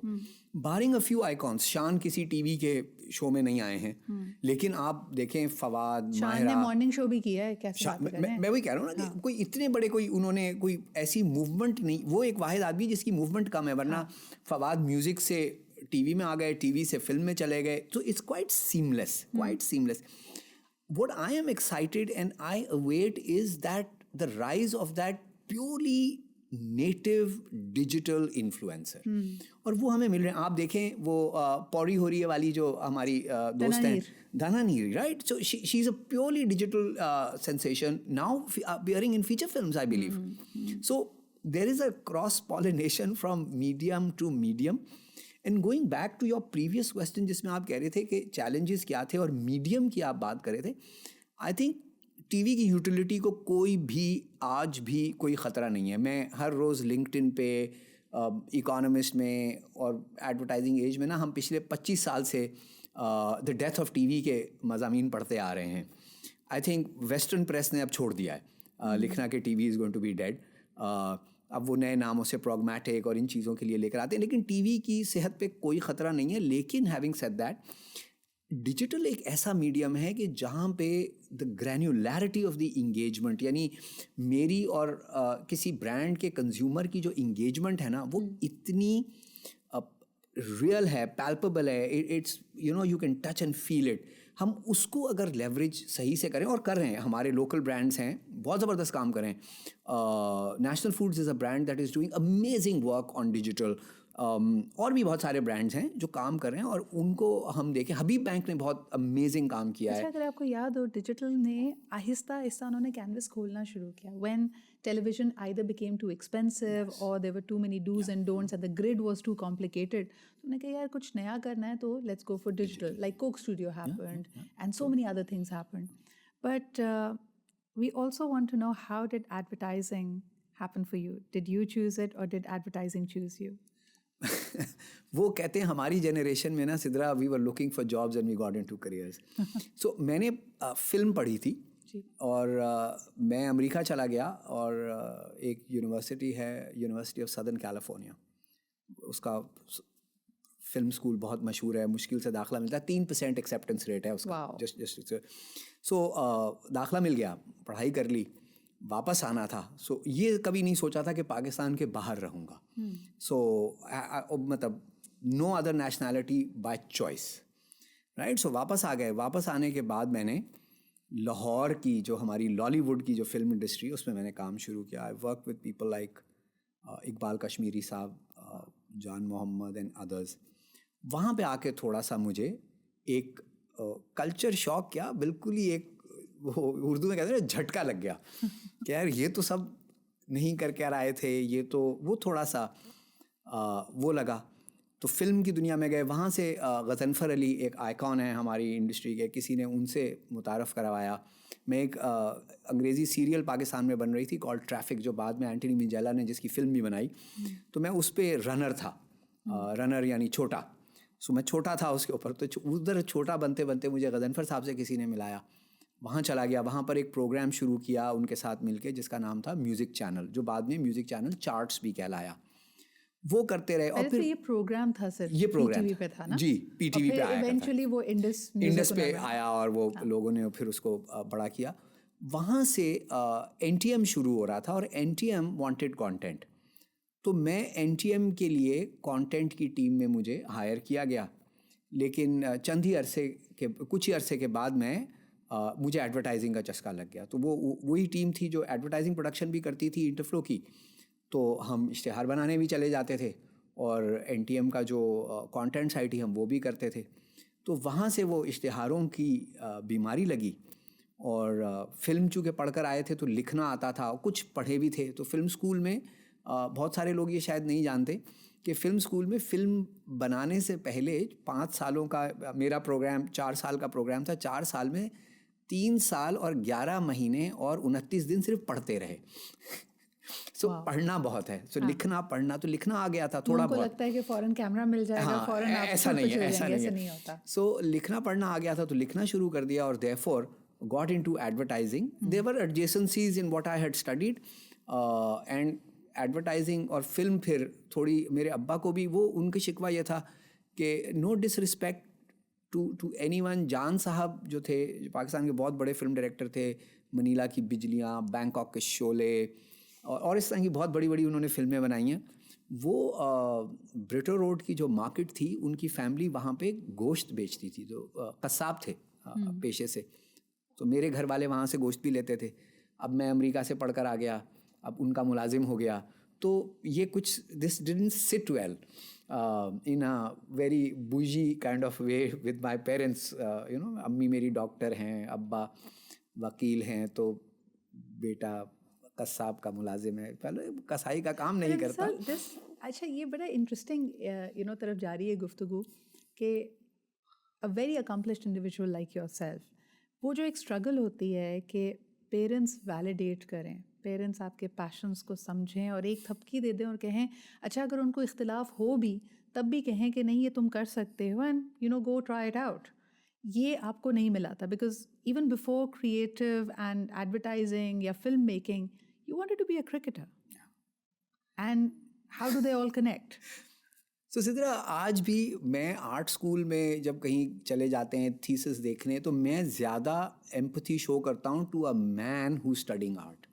بارنگ اے فیو آئیکونس. شان کسی ٹی وی کے شو میں نہیں آئے ہیں, لیکن آپ دیکھیں فواد, شان نے مارننگ شو بھی کیا ہے. کیسے میں وہی کہہ رہا ہوں نا کہ کوئی اتنے بڑے کوئی انہوں نے کوئی ایسی موومنٹ نہیں, وہ ایک واحد آدمی جس کی موومنٹ کم ہے. ورنہ فواد میوزک سے ٹی وی میں آ گئے, ٹی وی سے فلم میں چلے گئے. تو it's quite seamless, quite seamless. What I am excited and I await is that the rise of that purely native digital influencer. اور وہ ہمیں مل رہے ہیں. آپ دیکھیں وہ پوری ہو رہی ہے والی جو ہماری دوست ہیں دانا نیری, right. So she is a purely digital sensation now appearing in feature films, I believe. So there is a cross pollination from medium to medium. And going back to your previous question جس میں آپ کہہ رہے تھے کہ challenges کیا تھے اور میڈیم کی آپ بات کر رہے تھے, آئی تھنک ٹی وی کی یوٹیلیٹی کو کوئی بھی آج بھی کوئی خطرہ نہیں ہے. میں ہر روز لنکڈ ان پہ, اکانومسٹ میں اور ایڈورٹائزنگ ایج میں نا, ہم پچھلے 25 سال سے the death of T V کے مضامین پڑھتے آ رہے ہیں. آئی تھنک ویسٹرن پریس نے اب چھوڑ دیا ہے لکھنا کہ T V is going to be dead. اب وہ نئے ناموں سے پروگمیٹک اور ان چیزوں کے لیے لے کر آتے ہیں, لیکن ٹی وی کی صحت پہ کوئی خطرہ نہیں ہے. لیکن ہیونگ سیڈ دیٹ, ڈیجیٹل ایک ایسا میڈیم ہے کہ جہاں پہ دا گرینیولیرٹی آف دی انگیجمنٹ, یعنی میری اور کسی برانڈ کے کنزیومر کی جو انگیجمنٹ ہے نا, وہ اتنی ریئل ہے, پیلپیبل ہے. It's you can touch and feel it. ہم اس کو اگر لیوریج صحیح سے کریں, اور کر رہے ہیں, ہمارے لوکل برانڈس ہیں بہت زبردست کام کریں. National foods is a brand that is doing amazing work on digital. اور بھی بہت سارے برانڈس ہیں جو کام کر رہے ہیں, اور ان کو ہم دیکھیں. حبیب بینک نے بہت امیزنگ کام کیا ہے. اگر آپ کو یاد ہو, ڈیجیٹل نے آہستہ آہستہ انہوں نے کینوس کھولنا شروع کیا. When television either became too expensive or there were too many do's and don'ts and the grid was too complicated. تو نے کہا یار کچھ نیا کرنا ہے تو let's go for digital. Like Coke Studio happened and so many other things happened. But we also want to know, how did advertising happen for you? Did you choose it or did advertising choose you? وہ کہتے ہیں ہماری generation میں نا Sidra, we were looking for jobs and we got into careers. So میں نے film پڑھی تھی اور میں امریکہ چلا گیا, اور ایک یونیورسٹی ہے, یونیورسٹی آف سدرن کیلیفورنیا, اس کا فلم اسکول بہت مشہور ہے, مشکل سے داخلہ ملتا ہے, 3% ایکسیپٹنس ریٹ ہے اس کا. سو داخلہ مل گیا, پڑھائی کر لی, واپس آنا تھا. سو یہ کبھی نہیں سوچا تھا کہ پاکستان کے باہر رہوں گا. سو مطلب no other nationality by choice, right. So واپس آ گئے. واپس آنے کے بعد میں نے لاہور کی جو ہماری لالی ووڈ کی جو فلم انڈسٹری, اس میں میں نے کام شروع کیا. I work with people like Iqbal Kashmiri صاحب, جان محمد اینڈ ادرز. وہاں پہ آ کے تھوڑا سا مجھے ایک کلچر شاک, کیا بالکل ہی ایک وہ اردو میں کہتے ہیں جھٹکا لگ گیا کہ یار یہ تو سب نہیں کر کے آئے تھے, یہ تو وہ تھوڑا سا وہ لگا. تو فلم کی دنیا میں گئے. وہاں سے غضنفر علی ایک آئیکن ہے ہماری انڈسٹری کے, کسی نے ان سے متعارف کروایا. میں ایک انگریزی سیریل پاکستان میں بن رہی تھی کال ٹریفک, جو بعد میں اینٹنی منجیلا نے جس کی فلم بھی بنائی. تو میں اس پہ رنر تھا, رنر یعنی چھوٹا. سو میں چھوٹا تھا اس کے اوپر. تو ادھر چھوٹا بنتے بنتے مجھے غضنفر صاحب سے کسی نے ملایا, وہاں چلا گیا. وہاں پر ایک پروگرام شروع کیا ان کے ساتھ مل کے, جس کا نام تھا میوزک چینل, جو بعد میں میوزک چینل چارٹس بھی کہلایا. وہ کرتے رہے. اور پھر یہ پروگرام تھا سر, یہ پروگرام پی ٹی وی پہ تھا نا. جی, پی ٹی وی پہ آیا, ایونچولی وہ انڈس پہ آیا, اور وہ لوگوں نے پھر اس کو بڑا کیا. وہاں سے این ٹی ایم شروع ہو رہا تھا, اور N T M wanted content. تو میں این ٹی ایم کے لیے کانٹینٹ کی ٹیم میں مجھے ہائر کیا گیا. لیکن چند ہی عرصے کے, کچھ ہی عرصے کے بعد میں مجھے ایڈورٹائزنگ کا چسکا لگ گیا. تو وہ وہی ٹیم تھی جو ایڈورٹائزنگ پروڈکشن بھی کرتی تھی انٹرفلو کی. تو ہم اشتہار بنانے بھی چلے جاتے تھے, اور NTM کا جو کانٹینٹ سائٹ ہی ہم وہ بھی کرتے تھے. تو وہاں سے وہ اشتہاروں کی بیماری لگی. اور فلم چونکہ پڑھ کر آئے تھے تو لکھنا آتا تھا, کچھ پڑھے بھی تھے. تو فلم اسکول میں بہت سارے لوگ یہ شاید نہیں جانتے کہ فلم اسکول میں فلم بنانے سے پہلے 5 سالوں کا میرا پروگرام 4 سال کا پروگرام تھا. 4 سال میں 3 سال اور 11 مہینے اور 29 دن صرف پڑھتے رہے. سو پڑھنا بہت ہے. سو لکھنا پڑھنا, تو لکھنا آ گیا تھا تھوڑا بہت. لگتا ہے کہ فوراً کیمرہ مل جائے گا, فوراً ایسا نہیں ہے. سو لکھنا پڑھنا آ گیا تھا تو لکھنا شروع کر دیا, اور therefore got into advertising. There were adjacencies in what I had studied, and advertising اور فلم. پھر تھوڑی میرے ابا کو بھی وہ ان کی شکوہ یہ تھا کہ نو ڈس رسپیکٹ ٹو اینی ون. جان صاحب جو تھے پاکستان کے بہت بڑے فلم ڈائریکٹر تھے, منیلا کی بجلیاں, بینکاک کے شعلے, اور اس طرح کی بہت بڑی بڑی انہوں نے فلمیں بنائی ہیں. وہ بریٹو روڈ کی جو مارکیٹ تھی, ان کی فیملی وہاں پہ گوشت بیچتی تھی, جو قصاب تھے پیشے سے. تو میرے گھر والے وہاں سے گوشت بھی لیتے تھے. اب میں امریکہ سے پڑھ کر آ گیا, اب ان کا ملازم ہو گیا, تو یہ کچھ this didn't sit well in a very bougie kind of way with my parents. امی میری ڈاکٹر ہیں, ابا وکیل ہیں, تو بیٹا قصاب کا ملازم ہے, پہلے کسائی کا کام نہیں کرتا. اچھا, یہ بڑا انٹرسٹنگ طرف جا رہی ہے گفتگو کہ a very accomplished individual like your self, وہ جو ایک اسٹرگل ہوتی ہے کہ پیرنٹس ویلیڈیٹ کریں, پیرنٹس آپ کے پیشنس کو سمجھیں اور ایک تھپکی دے دیں اور کہیں اچھا اگر ان کو اختلاف ہو بھی تب بھی کہیں کہ نہیں یہ تم کر سکتے ہو, and go try it out. یہ آپ کو نہیں ملا تھا because even before creative and advertising یا film making you wanted to be a cricketer. And how do they all connect? So Sidra, آج بھی میں آرٹ اسکول میں جب کہیں چلے جاتے ہیں تھیسس دیکھنے, تو میں زیادہ ایمپتھی شو کرتا ہوں to a man who studying art.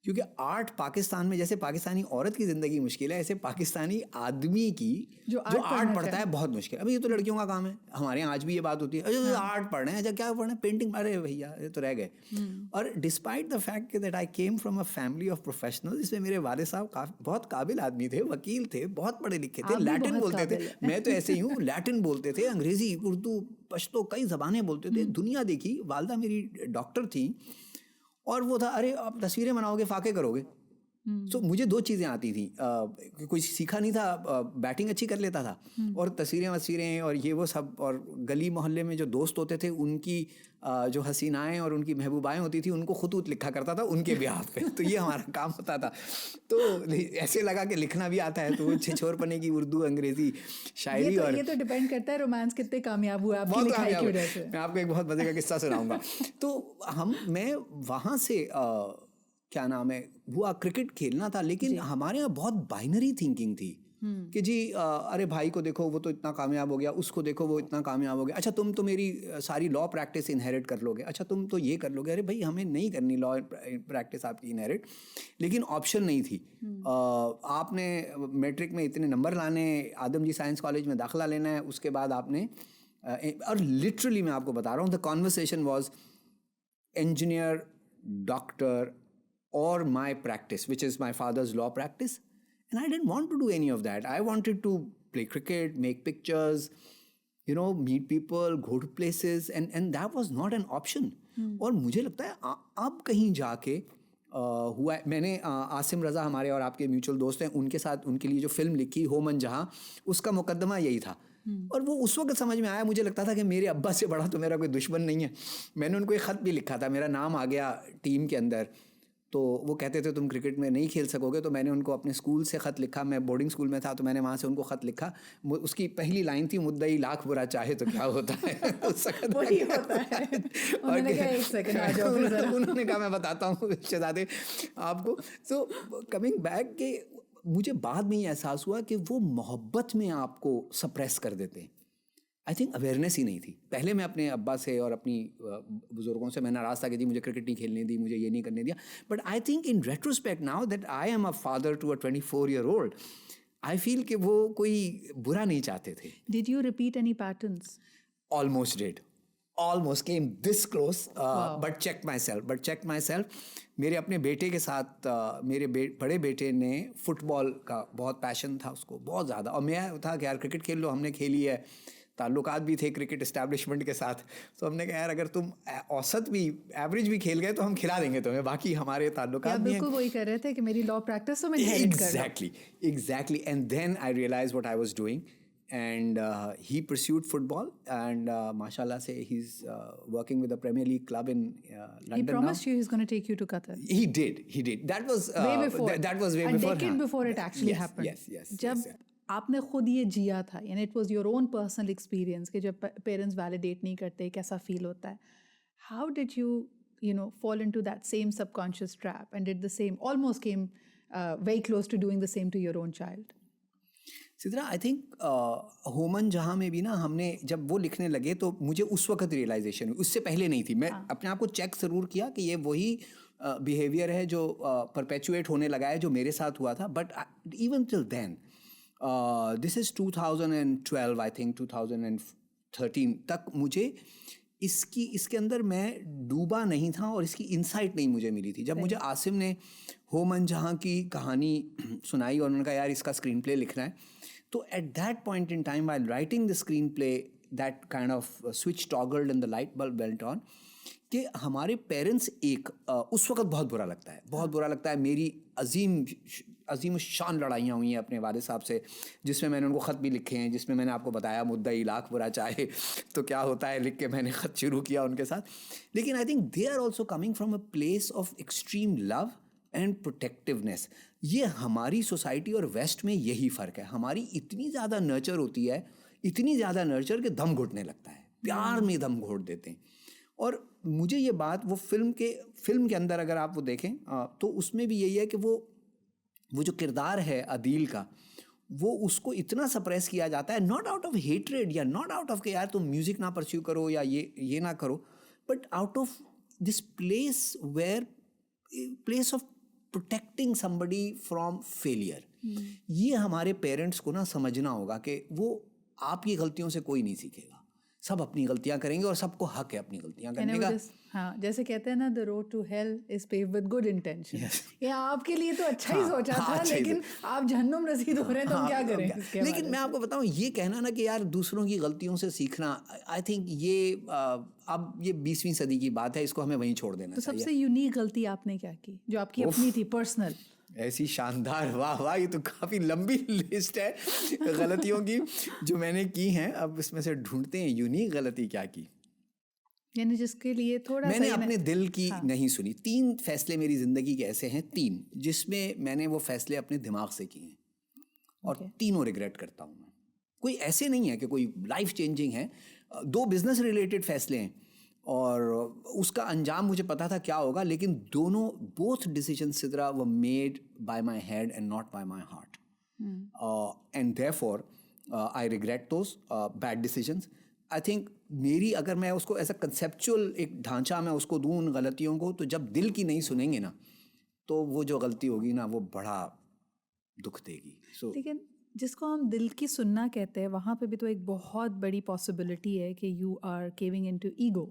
کیونکہ آرٹ پاکستان میں جیسے پاکستانی عورت کی زندگی مشکل ہے, ایسے پاکستانی آدمی کی جو آرٹ پڑھتا ہے بہت مشکل ہے. ابھی یہ تو لڑکیوں کا کام ہے, ہمارے یہاں آج بھی یہ بات ہوتی ہے, اچھا آرٹ پڑھ رہے ہیں, اچھا کیا پڑھ رہے ہیں, پینٹنگ. ارے بھیا یہ تو رہ گئے. اور despite the fact that I came from a family of professional, جس میں میرے والد صاحب بہت قابل آدمی تھے, وکیل تھے, بہت پڑھے لکھے تھے, لیٹن بولتے تھے. میں تو ایسے ہی ہوں, لیٹن بولتے تھے, انگریزی, اردو, پشتو, کئی زبانیں بولتے تھے, دنیا دیکھی. والدہ میری ڈاکٹر تھیں, اور وہ تھا ارے آپ تصویریں بناؤ گے, فاقے کرو گے. سو مجھے 2 چیزیں آتی تھیں, کچھ سیکھا نہیں تھا, بیٹنگ اچھی کر لیتا تھا, اور تصویریں اور یہ وہ سب. اور گلی محلے میں جو دوست ہوتے تھے ان کی جو حسینائیں اور ان کی محبوبائیں ہوتی تھیں, ان کو خطوط لکھا کرتا تھا ان کے بیہاف پہ. تو یہ ہمارا کام ہوتا تھا. تو ایسے لگا کہ لکھنا بھی آتا ہے, تو وہ چھچور پنے کی اردو, انگریزی شاعری. اور یہ تو ڈیپینڈ کرتا ہے رومانس کتنے کامیاب ہوا آپ کی لکھائی کی وجہ سے. میں آپ کو ایک بہت مزے کا قصہ سناؤں گا. تو میں وہاں سے کیا نام ہے ہوا, کرکٹ کھیلنا تھا, لیکن ہمارے یہاں بہت بائنری تھنکنگ تھی کہ جی ارے بھائی کو دیکھو وہ تو اتنا کامیاب ہو گیا, اس کو دیکھو وہ اتنا کامیاب ہو گیا, اچھا تم تو میری ساری لا پریکٹس انہیریٹ کر لو گے, اچھا تم تو یہ کر لو گے. ارے بھائی ہمیں نہیں کرنی لا پریکٹس آپ کی انہیریٹ, لیکن آپشن نہیں تھی. آپ نے میٹرک میں اتنے نمبر لانے, آدم جی سائنس کالج میں داخلہ لینا ہے, اس کے بعد آپ نے, اور لٹرلی میں آپ کو بتا رہا ہوں, the conversation was engineer, doctor, or my practice, which is my father's law practice. And I didn't want to do any of that. I wanted to play cricket, make pictures, meet people, go to places, and that was not an option. اور مجھے لگتا ہے اب کہیں جا کے ہوا ہے. میں نے عاصم رضا ہمارے اور آپ کے میوچل دوست ہیں, ان کے ساتھ ان کے لیے جو فلم لکھی ہو من جہاں, اس کا مقدمہ یہی تھا. اور وہ اس وقت سمجھ میں آیا, مجھے لگتا تھا کہ میرے ابا سے بڑا تو میرا کوئی دشمن نہیں ہے. میں نے ان کو ایک خط بھی لکھا تھا, میرا نام آ گیا ٹیم کے اندر, تو وہ کہتے تھے تم کرکٹ میں نہیں کھیل سکو گے. تو میں نے ان کو اپنے اسکول سے خط لکھا, میں بورڈنگ اسکول میں تھا, تو میں نے وہاں سے ان کو خط لکھا. اس کی پہلی لائن تھی, مدعی لاکھ برا چاہے تو کیا ہوتا ہے. انہوں نے کہا میں بتاتا ہوں شہزادے آپ کو. سو کمنگ بیک, کہ مجھے بعد میں یہ احساس ہوا کہ وہ محبت میں آپ کو سپریس کر دیتے ہیں. آئی تھنک اویئرنیس ہی نہیں تھی. پہلے میں اپنے ابا سے اور اپنی بزرگوں سے میں ناراض تھا کہ جی مجھے کرکٹ نہیں کھیلنے دی, مجھے یہ نہیں کرنے دیا. But I think in retrospect now that I'm a father to a 24-year-old, I feel کہ وہ کوئی برا نہیں چاہتے تھے. Did you repeat any patterns? Almost did. almost came this close, but checked myself. میرے اپنے بیٹے کے ساتھ میرے بڑے بیٹے نے فٹ بال کا بہت پیشن تھا اس کو بہت زیادہ, اور میں تھا کہ یار کرکٹ کھیل لو, ہم نے کھیلی ہے, تعلقات بھی تھے کرکٹ اسٹیبلشمنٹ کے ساتھ, تو ہم نے کہا یار اگر تم اوسط بھی ایوریج بھی کھیل گئے تو ہم کھلا دیں گے تمہیں, باقی ہمارے تعلقات بھی ہیں. بالکل وہی کر رہے تھے کہ میری لا پریکٹس تو میں exactly and then I realized what I was doing, and he pursued football, and mashallah say he's working with a Premier League club in London. He promised you he's going to take you to Qatar. He did. That was way before. that was way a before. decade before it actually happened. Yes. جب آپ نے خود یہ جیا تھا, یعنی it was your own personal experience کہ جب parents validate نہیں کرتے کیسا فیل ہوتا ہے. How did you no fall into that same subconscious trap and did the same almost came very close to doing the same to your own child? Sidra I think ہومن جہاں میں بھی نا ہم نے جب وہ لکھنے لگے تو مجھے اس وقت ریئلائزیشن ہوئی, اس سے پہلے نہیں تھی. میں اپنے آپ کو چیک ضرور کیا کہ یہ وہی بیہیویئر ہے جو پرپیچویٹ ہونے لگا ہے جو میرے ساتھ ہوا تھا, but even till then this is 2012 I think 2013 تک مجھے اس کے اندر میں ڈوبا نہیں تھا اور اس کی انسائٹ نہیں مجھے ملی تھی. جب مجھے عاصم نے ہومن جہاں کی کہانی سنائی اور انہوں نے کہا یار اس کا اسکرین پلے لکھنا ہے, تو at that point in time while writing the screenplay that kind of switch toggled and the light bulb went on کہ ہمارے پیرنٹس اس وقت بہت برا لگتا ہے. میری عظیم شان لڑائیاں ہوئی ہیں اپنے والد صاحب سے, جس میں نے ان کو خط بھی لکھے ہیں, جس میں میں نے آپ کو بتایا مدعی لاکھ برا چاہے تو کیا ہوتا ہے لکھ کے میں نے خط شروع کیا ان کے ساتھ. لیکن I think they are also coming from a place of extreme love and protectiveness. یہ ہماری سوسائٹی اور ویسٹ میں یہی فرق ہے. ہماری اتنی زیادہ نرچر ہوتی ہے, اتنی زیادہ نرچر کہ دم گھٹنے لگتا ہے, پیار میں دم گھوٹ دیتے ہیں. اور مجھے یہ بات وہ فلم کے اندر اگر آپ وہ دیکھیں تو اس میں بھی یہی ہے کہ وہ جو کردار ہے عدیل کا, وہ اس کو اتنا سپریس کیا جاتا ہے, ناٹ آؤٹ آف ہیٹریڈ یا ناٹ آؤٹ آف کہ یار تم میوزک نہ پرسیو کرو یا یہ نہ کرو, but out of this place of protecting somebody from failure. یہ ہمارے پیرنٹس کو نا سمجھنا ہوگا کہ وہ آپ کی غلطیوں سے کوئی نہیں سیکھے گا, سب اپنی غلطیاں کریں گے اور سب کو حق ہے اپنی غلطیاں کرنے کا. ہاں, جیسے کہتے ہیں نا the road to hell is paved with good intentions. یہ آپ کے لیے تو اچھا ہی سوچا تھا, لیکن آپ جہنم رسید ہو رہے ہیں تو ہم کیا کریں. لیکن میں آپ کو بتاؤں یہ کہنا نا کہ یار دوسروں کی غلطیوں سے سیکھنا, آئی تھنک یہ اب یہ 20ویں صدی کی بات ہے, اس کو ہمیں وہیں چھوڑ دینا تو چاہیے. سب سے یونیک غلطی آپ نے کیا کی جو آپ کی اپنی تھی پرسنل؟ ایسی شاندار, واہ یہ تو کافی لمبی لسٹ ہے غلطیوں کی جو میں نے کی ہیں. اب اس میں سے ڈھونڈتے ہیں یونیک غلطی کیا کی, یعنی جس کے لیے تھوڑا میں نے اپنے دل کی نہیں سنی. 3 فیصلے میری زندگی کے ایسے ہیں, 3 جس میں میں نے وہ فیصلے اپنے دماغ سے کیے ہیں اور تینوں ریگریٹ کرتا ہوں میں. کوئی ایسے نہیں ہے کہ کوئی لائف چینجنگ ہے. 2 بزنس ریلیٹڈ فیصلے ہیں اور اس کا انجام مجھے پتا تھا کیا ہوگا, لیکن both decisions Sidra were made by my head and not by my heart. And therefore I regret those bad decisions. I think میری اگر میں اس کو ایسا کنسیپچول ایک ڈھانچہ میں اس کو دوں ان غلطیوں کو, تو جب دل کی نہیں سنیں گے نا تو وہ جو غلطی ہوگی نا وہ بڑا دکھ دے گی. لیکن جس کو ہم دل کی سننا کہتے ہیں وہاں پہ بھی تو ایک بہت بڑی پاسبلٹی ہے کہ you are caving into ego.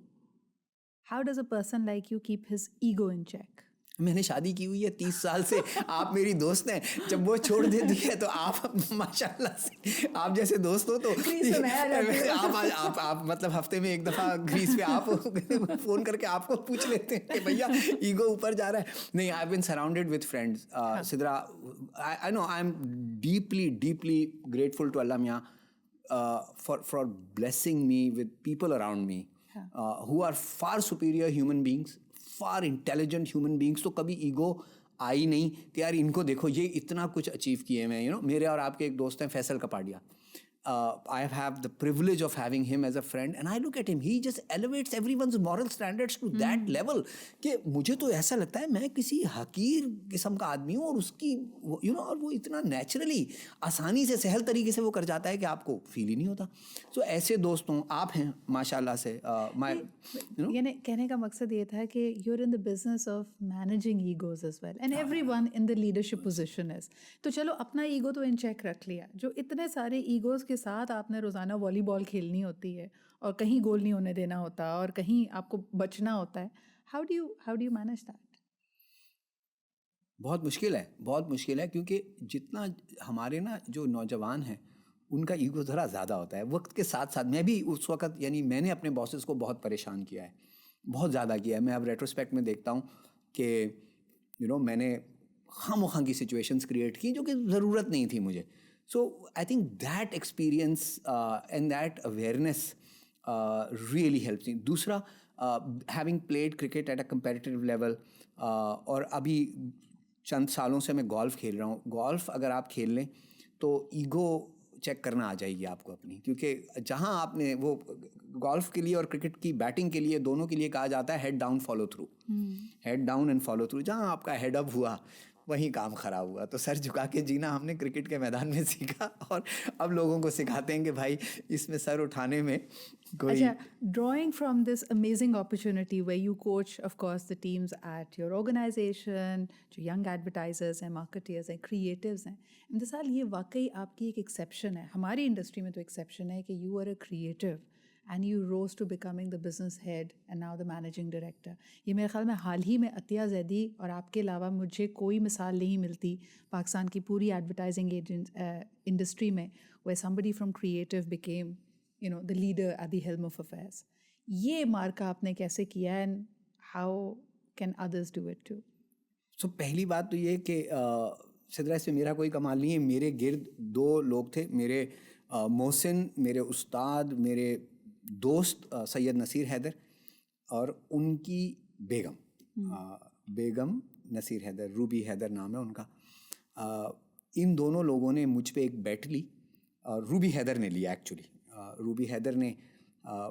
How does a person like you keep his ego in check? میں نے شادی کی ہوئی ہے 30 سال سے, آپ میری دوست ہیں, جب وہ چھوڑ دیتی ہے تو آپ ماشاء اللہ سے آپ جیسے دوست ہو تو آپ مطلب ہفتے میں 1 دفعہ گریس پہ آپ فون کر کے آپ کو پوچھ لیتے ہیں کہ بھیا ایگو اوپر جا رہا ہے. نہیں, I been surrounded with friends Sidra. I know I am deeply grateful to اللہ میاں for blessing me with people around me who are far superior human beings, far intelligent human beings. تو کبھی ایگو آئی نہیں کہ یار ان کو دیکھو یہ اتنا کچھ اچیو کیے میں. میرے اور آپ کے ایک دوست ہیں Faisal کپاڈیا. I have the privilege of having him as a friend and I look at him, he just elevates everyone's moral standards to that level کہ مجھے تو ایسا لگتا ہے میں کسی حقیر قسم کا آدمی ہوں اور اس کی اور وہ اتنا نیچرلی آسانی سے سہل طریقے سے وہ کر جاتا ہے کہ آپ کو فیل ہی نہیں ہوتا. تو ایسے دوستوں آپ ہیں ماشاء اللہ سے. یعنی کہنے کا مقصد یہ تھا کہ you are in the business of managing egos as well and everyone in the leadership position is. تو چلو اپنا ایگو تو ان چیک رکھ لیا, جو اتنے سارے ایگوز کے ساتھ آپ نے روزانہ والی بال کھیلنی ہوتی ہے اور کہیں گول نہیں ہونے دینا ہوتا اور کہیں آپ کو بچنا ہوتا ہے. How do you manage that? بہت مشکل ہے کیونکہ جتنا ہمارے نا جو نوجوان ہیں ان کا ایگو ذرا زیادہ ہوتا ہے. وقت کے ساتھ ساتھ میں بھی اس وقت یعنی میں نے اپنے باسز کو بہت پریشان کیا ہے, بہت زیادہ کیا ہے. میں اب ریٹروسپیکٹ میں دیکھتا ہوں کہ میں نے خواہ مخواہ کی سچویشنس کریٹ کی جو کہ ضرورت نہیں تھی مجھے. So I think that experience and that awareness really helps me. دوسرا, having played cricket at a competitive level, اور ابھی چند سالوں سے میں گولف کھیل رہا ہوں. گولف اگر آپ کھیل لیں تو ایگو چیک کرنا آ جائے گی آپ کو اپنی, کیونکہ جہاں آپ نے وہ گولف کے لیے اور کرکٹ کی بیٹنگ کے لیے دونوں کے لیے کہا جاتا ہے head down follow through, head down and follow through. جہاں آپ کا ہیڈ اپ ہوا وہیں کام خراب ہوا. تو سر جھکا کے جینا ہم نے کرکٹ کے میدان میں سیکھا, اور اب لوگوں کو سکھاتے ہیں کہ بھائی اس میں سر اٹھانے میں کوئی. اچھا, drawing from this amazing opportunity way you coach of course the teams at your organisation, جو ینگ ایڈورٹائزرز ہیں, مارکیٹرز ہیں, کریٹیوز ہیں, امتسال یہ واقعی آپ کی ایک ایکسیپشن ہے. ہماری انڈسٹری میں تو ایکسیپشن ہے کہ you are a creative and you rose to becoming the business head and now the managing director. یہ میرے خیال میں حال ہی میں عطیہ زیدی اور آپ کے علاوہ مجھے کوئی مثال نہیں ملتی پاکستان کی پوری ایڈورٹائزنگ انڈسٹری میں where somebody from creative became the leader at the helm of affairs. یہ مارکا آپ نے کیسے کیا and how can others do it too? سو پہلی بات تو یہ کہ سدرا اس میں میرا کوئی کمال نہیں ہے. میرے گرد دو لوگ تھے, میرے محسن, میرے استاد, میرے دوست سید نصیر حیدر اور ان کی بیگم نصیر حیدر, روبی حیدر نام ہے ان کا. ان دونوں لوگوں نے مجھ پہ ایک بیٹ لی, روبی حیدر نے لیا ایکچولی. روبی حیدر نے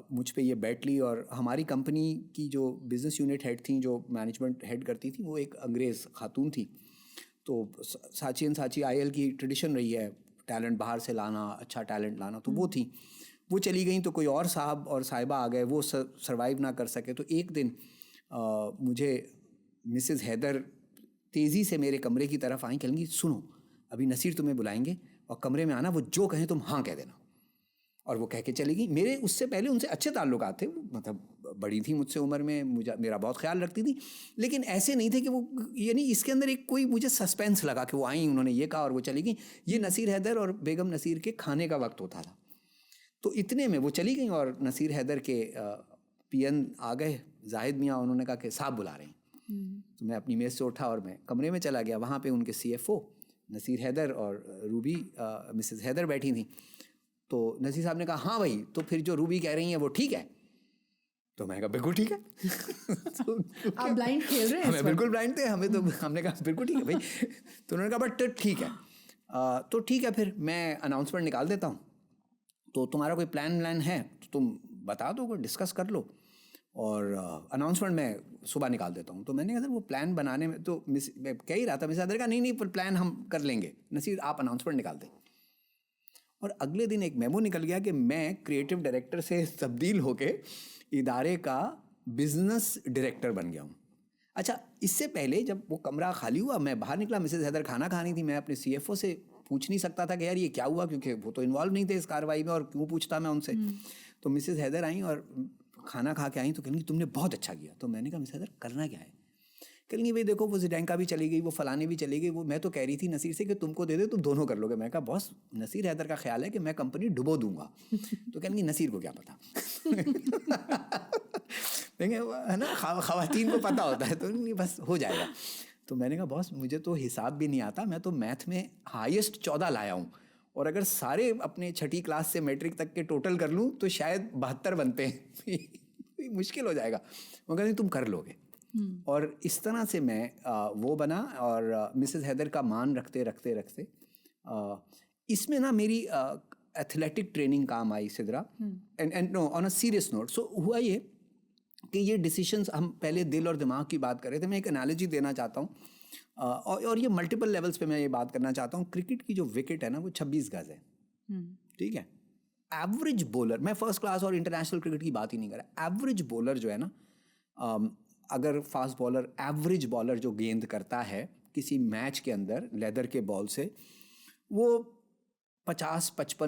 مجھ پہ یہ بیٹ لی, اور ہماری کمپنی کی جو بزنس یونٹ ہیڈ تھیں, جو مینجمنٹ ہیڈ کرتی تھیں, وہ ایک انگریز خاتون تھی. تو Sanchi and Sanchi I L کی ٹریڈیشن رہی ہے ٹیلنٹ باہر سے لانا, اچھا ٹیلنٹ لانا, تو وہ تھیں. وہ چلی گئیں تو کوئی اور صاحب اور صاحبہ آ گئے, وہ سروائیو نہ کر سکے. تو ایک دن مجھے مسز حیدر تیزی سے میرے کمرے کی طرف آئیں, کہیں گی سنو ابھی نصیر تمہیں بلائیں گے اور کمرے میں آنا, وہ جو کہیں تم ہاں کہہ دینا. اور وہ کہہ کے چلی گئی. میرے اس سے پہلے ان سے اچھے تعلقات تھے, مطلب بڑی تھیں مجھ سے عمر میں, میرا بہت خیال رکھتی تھی, لیکن ایسے نہیں تھے کہ وہ, یعنی اس کے اندر ایک کوئی مجھے سسپینس لگا کہ وہ آئیں, انہوں نے یہ کہا اور وہ چلی گئیں. یہ نصیر حیدر اور بیگم نصیر کے کھانے کا وقت ہوتا تھا, تو اتنے میں وہ چلی گئیں. اور نصیر حیدر کے پی این آ گئے زاہد میاں, انہوں نے کہا کہ صاحب بلا رہے ہیں. تو میں اپنی میز سے اٹھا اور میں کمرے میں چلا گیا. وہاں پہ ان کے C F O Naseer Haider اور روبی مسز حیدر بیٹھی تھیں. تو نصیر صاحب نے کہا ہاں بھائی, تو پھر جو روبی کہہ رہی ہیں وہ ٹھیک ہے؟ تو میں نے کہا بالکل ٹھیک ہے. آپ بلائنڈ کھیل رہے ہیں؟ ہمیں بالکل بلائنڈ تھے, ہمیں تو ہم نے کہا بالکل ٹھیک ہے بھائی. تو انہوں نے کہا بٹ ٹھیک ہے. تو ٹھیک ہے, پھر میں اناؤنسمنٹ نکال دیتا ہوں, تو تمہارا کوئی پلان ہے تو تم بتا دو, کوئی ڈسکس کر لو, اور اناؤنسمنٹ میں صبح نکال دیتا ہوں. تو میں نے کہا سر وہ پلان بنانے میں تو میں کہہ ہی رہا تھا, مسز حیدر کا نہیں پلان ہم کر لیں گے, نصیر آپ اناؤنسمنٹ نکال دیں. اور اگلے دن ایک میمو نکل گیا کہ میں کریٹو ڈائریکٹر سے تبدیل ہو کے ادارے کا بزنس ڈائریکٹر بن گیا ہوں. اچھا, اس سے پہلے جب وہ کمرہ خالی ہوا, میں باہر نکلا, مسز حیدر کھانا کھانی تھی. میں اپنے سی ایف او سے پوچھ نہیں سکتا تھا کہ یار یہ کیا ہوا, کیونکہ وہ تو انوالو نہیں تھے اس کارروائی میں, اور کیوں پوچھتا میں ان سے. تو مسز حیدر آئیں اور کھانا کھا کے آئیں, تو کہیں گی تم نے بہت اچھا کیا. تو میں نے کہا مسز حیدر کرنا کیا ہے؟ کہیں گی بھائی دیکھو وہ زیڈینکا بھی چلی گئی, وہ فلانے بھی چلی گئی, وہ میں تو کہہ رہی تھی نصیر سے کہ تم کو دے دے, تم دونوں کر لو گے. میں کہا باس نصیر حیدر کا خیال ہے کہ میں کمپنی ڈبو دوں گا. تو کہیں گی نصیر کو کیا پتا, ہے نا, خواتین کو پتہ ہوتا ہے, تو بس ہو جائے گا. تو میں نے کہا باس مجھے تو حساب بھی نہیں آتا, میں تو میتھ میں ہائیسٹ 14 لایا ہوں, اور اگر سارے اپنے 6ٹھی کلاس سے میٹرک تک کے ٹوٹل کر لوں تو شاید 72 بنتے ہیں, مشکل ہو جائے گا. وہ کہتے ہیں تم کر لو گے. اور اس طرح سے میں وہ بنا, اور مسز حیدر کا مان رکھتے رکھتے رکھتے اس میں نا میری ایتھلیٹک ٹریننگ کام آئی Sidra. And no on a serious note. So ہوا یہ کہ یہ ڈیسیشنس, ہم پہلے دل اور دماغ کی بات کر رہے تھے, میں ایک انالوجی دینا چاہتا ہوں, اور یہ ملٹیپل لیولس پہ میں یہ بات کرنا چاہتا ہوں. کرکٹ کی جو وکٹ ہے نا وہ 26 گز ہے, ٹھیک ہے. ایوریج بولر, میں فرسٹ کلاس اور انٹرنیشنل کرکٹ کی بات ہی نہیں کر رہا, ایوریج بولر جو ہے نا, اگر فاسٹ بالر, ایوریج بالر جو گیند کرتا ہے کسی میچ کے اندر لیدر کے بال سے, وہ 50-55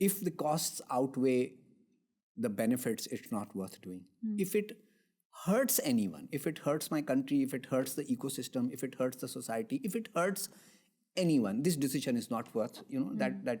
if the costs outweigh the benefits, it's not worth doing. If it hurts anyone, if it hurts my country, if it hurts the ecosystem, if it hurts the society, if it hurts anyone, this decision is not worth, that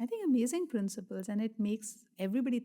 I think amazing principles, and it makes everybody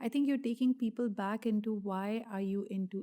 I think you're taking people back into why are you into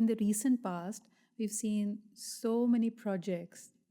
in the recent past we've seen so many projects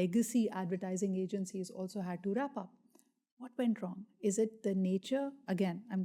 legacy advertising agencies also had to wrap up. What went wrong? Is it the nature? Again, I'm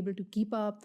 able to keep up,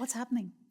What's happening?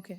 Okay.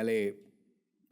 LA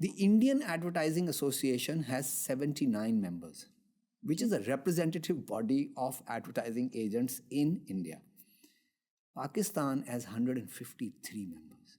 The Indian Advertising Association has 79 members, which is a representative body of advertising agents in India. Pakistan has 153 members.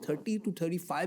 30 to 35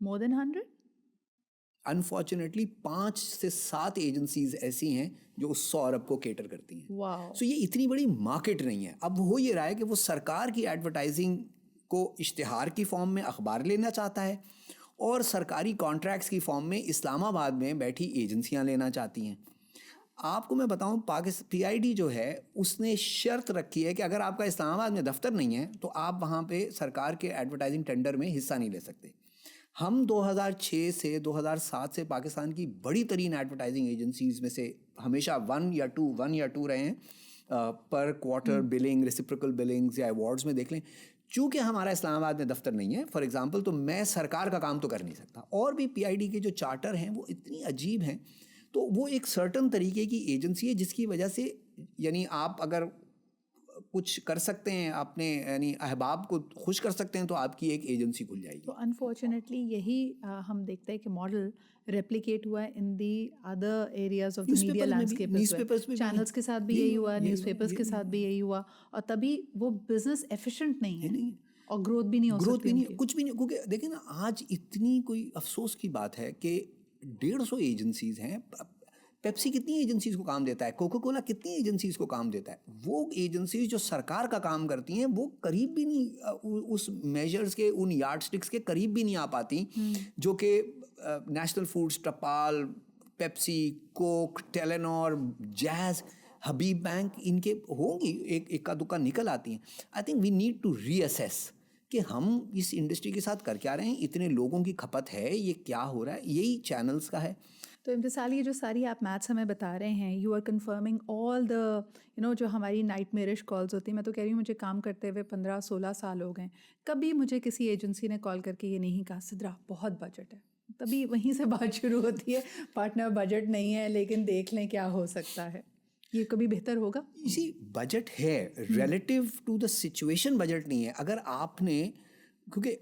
More than 100? Unfortunately 5 سے 7 agencies ایسی ہیں جو اس 100 ارب کو cater کرتی ہیں. واو. سو یہ اتنی بڑی مارکیٹ نہیں ہے. اب ہو یہ رہا ہے کہ وہ سرکار کی ایڈورٹائزنگ کو اشتہار کی فارم میں اخبار لینا چاہتا ہے اور سرکاری کانٹریکٹس کی فارم میں اسلام آباد میں بیٹھی ایجنسیاں لینا چاہتی ہیں. آپ کو میں بتاؤں پی آئی ڈی جو ہے اس نے شرط رکھی ہے کہ اگر آپ کا اسلام آباد میں دفتر نہیں ہے تو آپ وہاں پہ سرکار کے ایڈورٹائزنگ ٹینڈر میں حصہ نہیں لے سکتے. ہم 2006 سے 2007 سے پاکستان کی بڑی ترین ایڈورٹائزنگ ایجنسیز میں سے ہمیشہ 1 یا 2 رہے ہیں. پر کوارٹر بلنگ، ریسیپریکل بلنگز یا ایوارڈز میں دیکھ لیں. چونکہ ہمارا اسلام آباد میں دفتر نہیں ہے فار ایگزامپل، تو میں سرکار کا کام تو کر نہیں سکتا. اور بھی پی آئی ڈی کے جو چارٹر ہیں وہ اتنی عجیب ہیں. تو وہ ایک سرٹن طریقے کی ایجنسی ہے جس کی وجہ سے یعنی آپ اگر کچھ کر سکتے ہیں اپنے یعنی احباب کو خوش کر سکتے ہیں تو آپ کی ایک ایجنسی کھل جائے گی. تو انفارچونیٹلی یہی ہم دیکھتے ہیں کہ ماڈل ریپلیکیٹ ہوا ہے in the other areas of the media landscape. Channels کے ساتھ بھی یہی ہوا، نیوز پیپرس کے ساتھ بھی یہی ہوا، اور تبھی وہ بزنس ایفیشینٹ نہیں ہے اور گروتھ بھی نہیں ہو سکتی. کچھ بھی نہیں. کیونکہ دیکھیں نا آج اتنی کوئی افسوس کی بات ہے کہ 150 ایجنسیز ہیں. پیپسی کتنی ایجنسیز کو کام دیتا ہے، کوکا کولا کتنی ایجنسیز کو کام دیتا ہے. وہ ایجنسیز جو سرکار کا کام کرتی ہیں وہ قریب بھی نہیں اس میجرز کے، ان یارڈ سٹکس کے قریب بھی نہیں آ پاتی جو کہ National Foods, Tapal, Pepsi, Coke, Telenor, Jazz, Habib bank, ان کے ہوں گی ایک اکا دکا نکل آتی ہیں. I think we need to reassess کہ ہم اس انڈسٹری کے ساتھ کر کیا رہے ہیں. اتنے لوگوں کی کھپت ہے، یہ کیا ہو رہا ہے، یہی چینلز کا ہے. تو امتسال یہ جو ساری آپ میتھس ہمیں بتا رہے ہیں، یو آر کنفرمنگ آل دا جو ہماری نائٹ میرش کالز ہوتی ہیں. میں تو کہہ رہی ہوں مجھے کام کرتے ہوئے 15-16 سال ہو گئے، کبھی مجھے کسی ایجنسی نے کال کر کے یہ نہیں کہا سدرا بہت بجٹ ہے. تبھی وہیں سے بات شروع ہوتی ہے، پارٹنر بجٹ نہیں ہے لیکن دیکھ لیں کیا ہو سکتا ہے. یہ کبھی بہتر ہوگا؟ اسی بجٹ ہے relative to the situation, budget نہیں ہے. اگر آپ نے، کیونکہ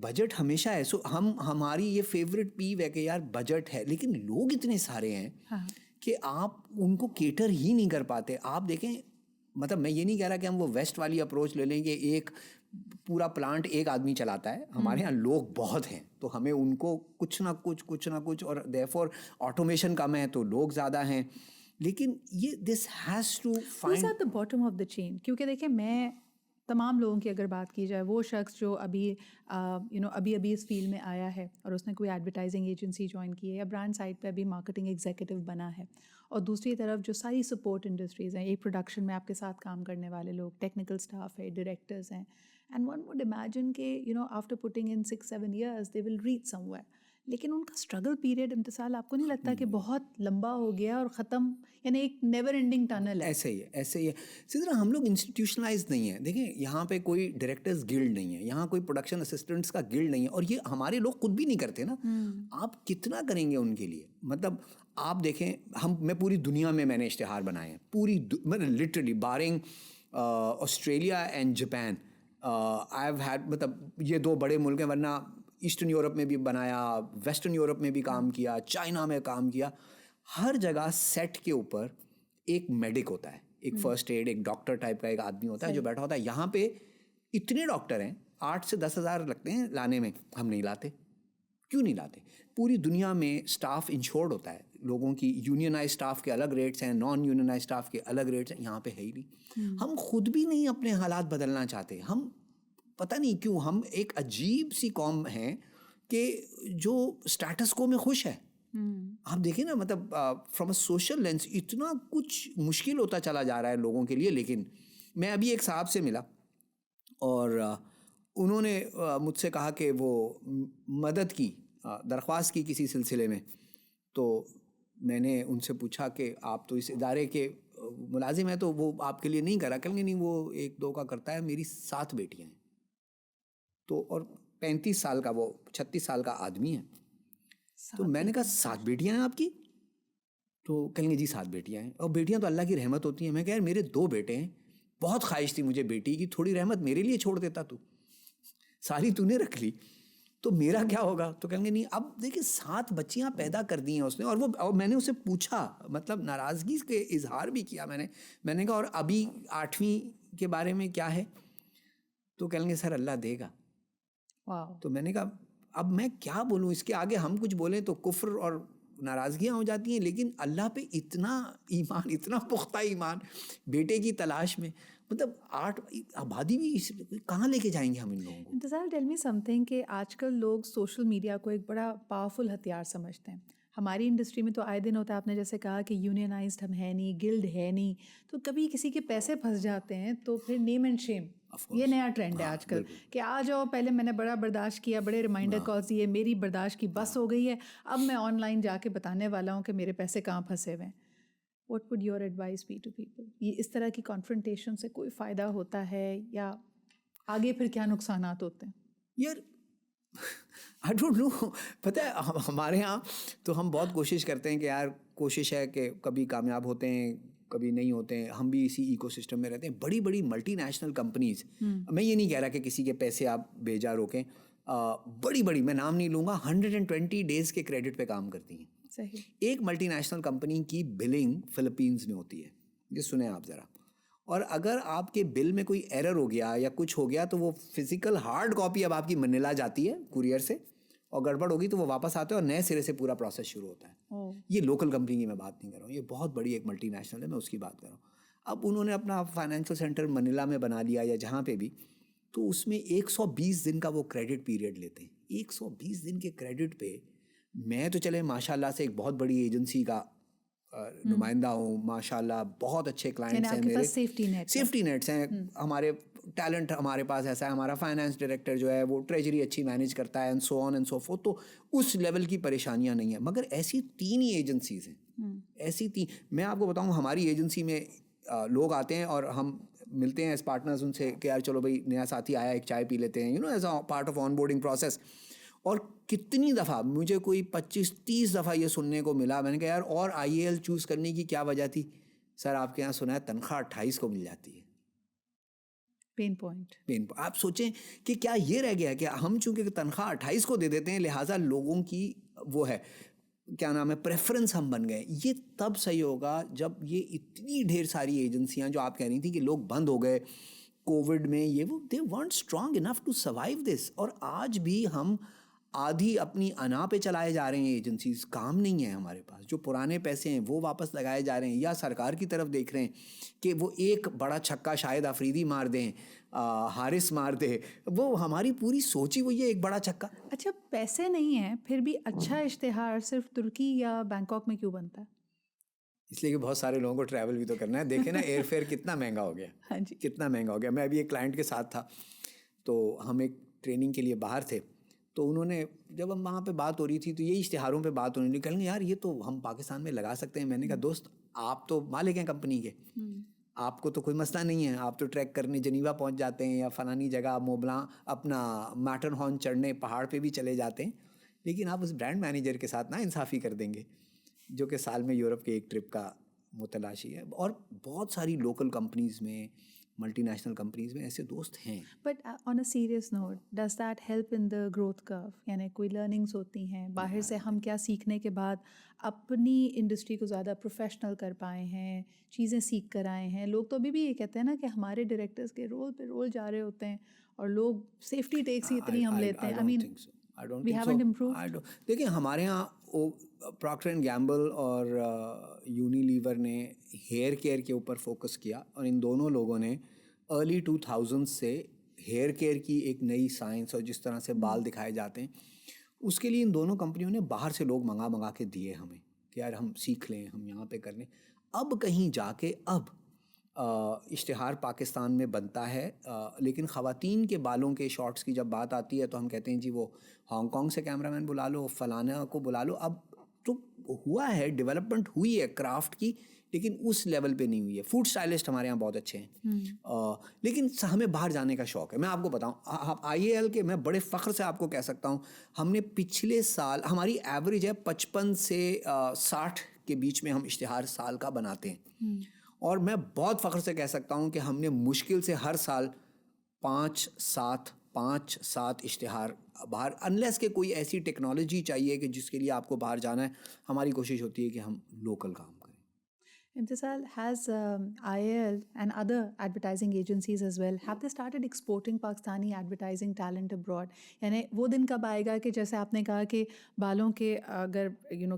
بجٹ ہمیشہ ہے، سو ہماری یہ فیوریٹ پیو ہے کہ یار بجٹ ہے، لیکن لوگ اتنے سارے ہیں کہ آپ ان کو کیٹر ہی نہیں کر پاتے. آپ دیکھیں، مطلب میں یہ نہیں کہہ رہا کہ ہم وہ ویسٹ والی اپروچ لے لیں کہ ایک پورا پلانٹ ایک آدمی چلاتا ہے. ہمارے یہاں لوگ بہت ہیں تو ہمیں ان کو کچھ نہ کچھ اور دیرفور آٹومیشن کم ہے تو لوگ زیادہ ہیں. لیکن یہ this has to find at the bottom of the chain. کیونکہ دیکھیں میں تمام لوگوں کی اگر بات کی جائے، وہ شخص جو ابھی ابھی اس فیلڈ میں آیا ہے اور اس نے کوئی ایڈورٹائزنگ ایجنسی جوائن کی ہے یا برانڈ سائٹ پہ ابھی مارکیٹنگ ایگزیکٹو بنا ہے، اور دوسری طرف جو ساری سپورٹ انڈسٹریز ہیں، ایک پروڈکشن میں آپ کے ساتھ کام کرنے والے لوگ، ٹیکنیکل اسٹاف ہے، ڈائریکٹرز ہیں، اینڈ ون وڈ امیجن کہ after putting in 6-7 years they will reach some where. لیکن ان کا اسٹرگل پیریڈ امتسال آپ کو نہیں لگتا کہ بہت لمبا ہو گیا اور ختم، یعنی ایک نیور اینڈنگ ٹنل ہے؟ ایسے ہی ہے سدرا. ہم لوگ انسٹیٹیوشنلائز نہیں ہیں. دیکھیں یہاں پہ کوئی ڈائریکٹرز گلڈ نہیں ہے، یہاں کوئی پروڈکشن اسسٹنٹس کا گلڈ نہیں ہے، اور یہ ہمارے لوگ خود بھی نہیں کرتے نا. آپ کتنا کریں گے ان کے لیے؟ مطلب آپ دیکھیں، میں پوری دنیا میں نے اشتہار بنائے ہیں، مطلب literally barring Australia and Japan. I have had, مطلب یہ 2 بڑے ملک ہیں، ورنہ ایسٹرن یورپ میں بھی بنایا، ویسٹرن یورپ میں بھی کام کیا، چائنا میں کام کیا. ہر جگہ سیٹ کے اوپر ایک میڈک ہوتا ہے، ایک فرسٹ ایڈ، ایک ڈاکٹر ٹائپ کا ایک آدمی ہوتا ہے جو بیٹھا ہوتا ہے. یہاں پہ اتنے ڈاکٹر ہیں، 8 سے 10 ہزار لگتے ہیں لانے میں، ہم نہیں لاتے. کیوں نہیں لاتے؟ پوری دنیا میں اسٹاف انشورڈ ہوتا ہے، لوگوں کی یونینائز اسٹاف کے الگ ریٹس ہیں، نان یونینائز اسٹاف کے الگ ریٹس ہیں. یہاں پہ ہے ہی نہیں. ہم خود بھی نہیں اپنے حالات بدلنا چاہتے. ہم پتہ نہیں کیوں ہم ایک عجیب سی قوم ہیں کہ جو اسٹیٹس کو میں خوش ہے. آپ دیکھیں نا، مطلب فرام اے سوشل لینس اتنا کچھ مشکل ہوتا چلا جا رہا ہے لوگوں کے لیے. لیکن میں ابھی ایک صاحب سے ملا اور انہوں نے مجھ سے کہا کہ وہ مدد کی درخواست کی کسی سلسلے میں. تو میں نے ان سے پوچھا کہ آپ تو اس ادارے کے ملازم ہیں تو وہ آپ کے لیے نہیں کرا. کہیں گے نہیں، وہ 1-2 کا کرتا ہے. میری 7 بیٹیاں ہیں تو، اور 35 سال کا، وہ 36 سال کا آدمی ہے. تو میں نے کہا 7 بیٹیاں ہیں آپ کی؟ تو کہیں گے جی 7 بیٹیاں ہیں. اور بیٹیاں تو اللہ کی رحمت ہوتی ہیں. میں کہا یار میرے 2 بیٹے ہیں، بہت خواہش تھی مجھے بیٹی کی، تھوڑی رحمت میرے لیے چھوڑ دیتا تو، ساری تو نے رکھ لی تو میرا کیا ہوگا؟ تو کہیں گے نہیں. اب دیکھیں 7 بچیاں پیدا کر دی ہیں اس نے. اور میں نے اسے پوچھا، مطلب ناراضگی کے اظہار بھی کیا میں نے کہا اور ابھی 8ویں کے بارے میں کیا ہے؟ تو کہیں گے سر اللہ دے گا. تو میں نے کہا اب میں کیا بولوں اس کے آگے, ہم کچھ بولیں تو کفر اور ناراضگیاں ہو جاتی ہیں. لیکن اللہ پہ اتنا ایمان, اتنا پختہ ایمان, بیٹے کی تلاش میں, مطلب 8 آبادی بھی کہاں لے کے جائیں گے ہم ان لوگوں کو. انتظار ٹیل می سم تھنگ کہ آج کل لوگ سوشل میڈیا کو ایک بڑا پاورفل ہتھیار سمجھتے ہیں. ہماری انڈسٹری میں تو آئے دن ہوتا ہے, آپ نے جیسے کہا کہ یونینائزڈ ہم ہے نہیں, گلڈ ہے نہیں, تو کبھی کسی کے پیسے پھنس جاتے ہیں تو پھر نیم اینڈ شیم, یہ نیا ٹرینڈ ہے آج کل کہ آ جاؤ, پہلے میں نے بڑا برداشت کیا, بڑے ریمائنڈر کالز دیے, میری برداشت کی بس ہو گئی ہے, اب میں آن لائن جا کے بتانے والا ہوں کہ میرے پیسے کہاں پھنسے ہوئے ہیں. What would your advice be to people? یہ اس طرح کی کانفرنٹیشن سے کوئی فائدہ ہوتا ہے یا آگے پھر کیا نقصانات ہوتے ہیں؟ یار آئی ڈونٹ نو, پتہ ہے ہمارے یہاں تو ہم بہت کوشش کرتے ہیں کہ یار کوشش ہے کہ کبھی کامیاب ہوتے ہیں کبھی نہیں ہوتے ہیں, ہم بھی اسی ایکو سسٹم میں رہتے ہیں. بڑی بڑی ملٹی نیشنل کمپنیز, میں یہ نہیں کہہ رہا کہ کسی کے پیسے آپ بھیجا روکیں, بڑی بڑی, میں نام نہیں لوں گا, 120 ڈیز کے کریڈٹ پہ کام کرتی ہیں. صحیح. ایک ملٹی نیشنل کمپنی کی بلنگ فلپینز میں ہوتی ہے, یہ سنیں آپ ذرا, اور اگر آپ کے بل میں کوئی ایرر ہو گیا یا کچھ ہو گیا تو وہ فزیکل ہارڈ کاپی اب آپ کی منیلا جاتی ہے کوریئر سے, اور گڑبڑ ہوگی تو وہ واپس آتے ہیں اور نئے سرے سے پورا پروسیس شروع ہوتا ہے. یہ لوکل کمپنی کی میں بات نہیں کر رہا ہوں, یہ بہت بڑی ایک ملٹی نیشنل ہے, میں اس کی بات کر رہا ہوں. اب انہوں نے اپنا فائنینشیل سینٹر منیلا میں بنا لیا یا جہاں پہ بھی, تو اس میں 120 دن کا وہ کریڈٹ پیریڈ لیتے ہیں. 120 دن کے کریڈٹ پہ میں تو چلے ماشاء اللہ سے ایک بہت بڑی ایجنسی کا نمائندہ ہوں, ماشاء اللہ بہت اچھے کلائنٹس ہیں میرے, سیفٹی نیٹس ہیں ہمارے, ٹیلنٹ ہمارے پاس ایسا ہے, ہمارا فائنانس ڈائریکٹر جو ہے وہ ٹریجری اچھی مینیج کرتا ہے, and so on and so forth, تو اس لیول کی پریشانیاں نہیں ہیں. مگر ایسی 3 ہی ایجنسیز ہیں, ایسی 3. میں آپ کو بتاؤں ہماری ایجنسی میں لوگ آتے ہیں اور ہم ملتے ہیں ایز پارٹنرز ان سے کہ یار چلو بھائی نیا ساتھی آیا, ایک چائے پی لیتے ہیں, as a part of on boarding process. اور کتنی دفعہ مجھے کوئی 25-30 دفعہ یہ سننے کو ملا, میں نے کہا یار اور IAL چوز کرنے کی کیا وجہ تھی؟ سر آپ کے یہاں سنا ہے تنخواہ 28 کو مل جاتی ہے. Pain point. آپ سوچیں کہ کیا یہ رہ گیا کہ ہم چونکہ تنخواہ 28 کو دے دیتے ہیں لہٰذا لوگوں کی وہ ہے کیا نام ہے پریفرنس ہم بن گئے. یہ تب صحیح ہوگا جب یہ اتنی ڈھیر ساری ایجنسیاں جو آپ کہہ رہی تھیں کہ لوگ بند ہو گئے کووڈ میں, یہ وہ دے weren't strong enough to survive this. اور آج بھی ہم آدھی اپنی انا پہ چلائے جا رہے ہیں ایجنسیز, کام نہیں ہے ہمارے پاس. جو پرانے پیسے ہیں وہ واپس لگائے جا رہے ہیں, یا سرکار کی طرف دیکھ رہے ہیں کہ وہ ایک بڑا چھکا شاید آفریدی مار دیں, حارث مار دے. وہ ہماری پوری سوچ ہی وہی ہے, ایک بڑا چھکا. اچھا پیسے نہیں ہیں پھر بھی اچھا اشتہار صرف ترکی یا بینکاک میں کیوں بنتا ہے؟ اس لیے کہ بہت سارے لوگوں کو ٹریول بھی تو کرنا ہے. دیکھیں نا ایئر فیئر کتنا مہنگا ہو گیا. ہاں جی, کتنا مہنگا ہو گیا. میں ابھی ایک کلائنٹ کے ساتھ تھا تو ہم ایک ٹریننگ کے لیے باہر تھے, تو انہوں نے جب ہم وہاں پہ بات ہو رہی تھی تو یہی اشتہاروں پہ بات ہونے لگی, کہیں گے یار یہ تو ہم پاکستان میں لگا سکتے ہیں. میں نے کہا دوست آپ تو مالک ہیں کمپنی کے, آپ کو تو کوئی مسئلہ نہیں ہے, آپ تو ٹریک کرنے جنیوا پہنچ جاتے ہیں یا فلانی جگہ موبلاں اپنا میٹر ہارن چڑھنے پہاڑ پہ بھی چلے جاتے ہیں, لیکن آپ اس برانڈ مینیجر کے ساتھ نا انصافی کر دیں گے جو کہ سال میں یورپ کے ایک ٹرپ کا متلاشی ہے. اور بہت ساری لوکل کمپنیز میں, ملٹی نیشنل کمپنیز میں ایسے دوست ہیں. But on a serious note does that help in the growth کرو؟ یعنی کوئی لرننگس ہوتی ہیں باہر سے, ہم کیا سیکھنے کے بعد اپنی انڈسٹری کو زیادہ پروفیشنل کر پائے ہیں, چیزیں سیکھ کر آئے ہیں. لوگ تو ابھی بھی یہ کہتے ہیں نا کہ ہمارے ڈائریکٹرز کے رول پہ رول جا رہے ہوتے ہیں اور لوگ سیفٹی ٹیکس ہی اتنی ہم لیتے ہیں. آئی مین وی ہیونٹ امپرووڈ. دیکھیں ہمارے یہاں پراکٹر اینڈ گیمبل اور یونیلیور نے ہیئر کیئر کے اوپر فوکس کیا, اور ان دونوں لوگوں نے ارلی 2000 سے ہیئر کیئر کی ایک نئی سائنس اور جس طرح سے بال دکھائے جاتے ہیں اس کے لیے ان دونوں کمپنیوں نے باہر سے لوگ منگا کے دیے ہمیں کہ یار ہم سیکھ لیں, ہم یہاں پہ کر لیں. اب کہیں جا کے اب اشتہار پاکستان میں بنتا ہے, لیکن خواتین کے بالوں کے شارٹس کی جب بات آتی ہے تو ہم کہتے ہیں جی وہ ہانگ کانگ سے کیمرہ مین بلا لو, فلانا کو بلا لو. اب تو ہوا ہے, ڈیولپمنٹ ہوئی ہے کرافٹ کی, لیکن اس لیول پہ نہیں ہوئی ہے. فوڈ اسٹائلسٹ ہمارے یہاں بہت اچھے ہیں, لیکن ہمیں باہر جانے کا شوق ہے. میں آپ کو بتاؤں IAL کے میں بڑے فخر سے آپ کو کہہ سکتا ہوں ہم نے پچھلے سال, ہماری ایوریج ہے 55 سے 60 کے بیچ میں ہم اشتہار سال کا بناتے ہیں, اور میں بہت فخر سے کہہ سکتا ہوں کہ ہم نے مشکل سے ہر سال 5-7 اشتہار باہر, انلیس کہ کوئی ایسی ٹیکنالوجی چاہیے کہ جس کے لیے آپ کو باہر جانا ہے, ہماری کوشش ہوتی ہے کہ ہم لوکل کام کریں. Imtisal, has IAL and other advertising agencies as well, have they started exporting Pakistani advertising talent abroad? یعنی وہ دن کب آئے گا کہ جیسے آپ نے کہا کہ بالوں کے اگر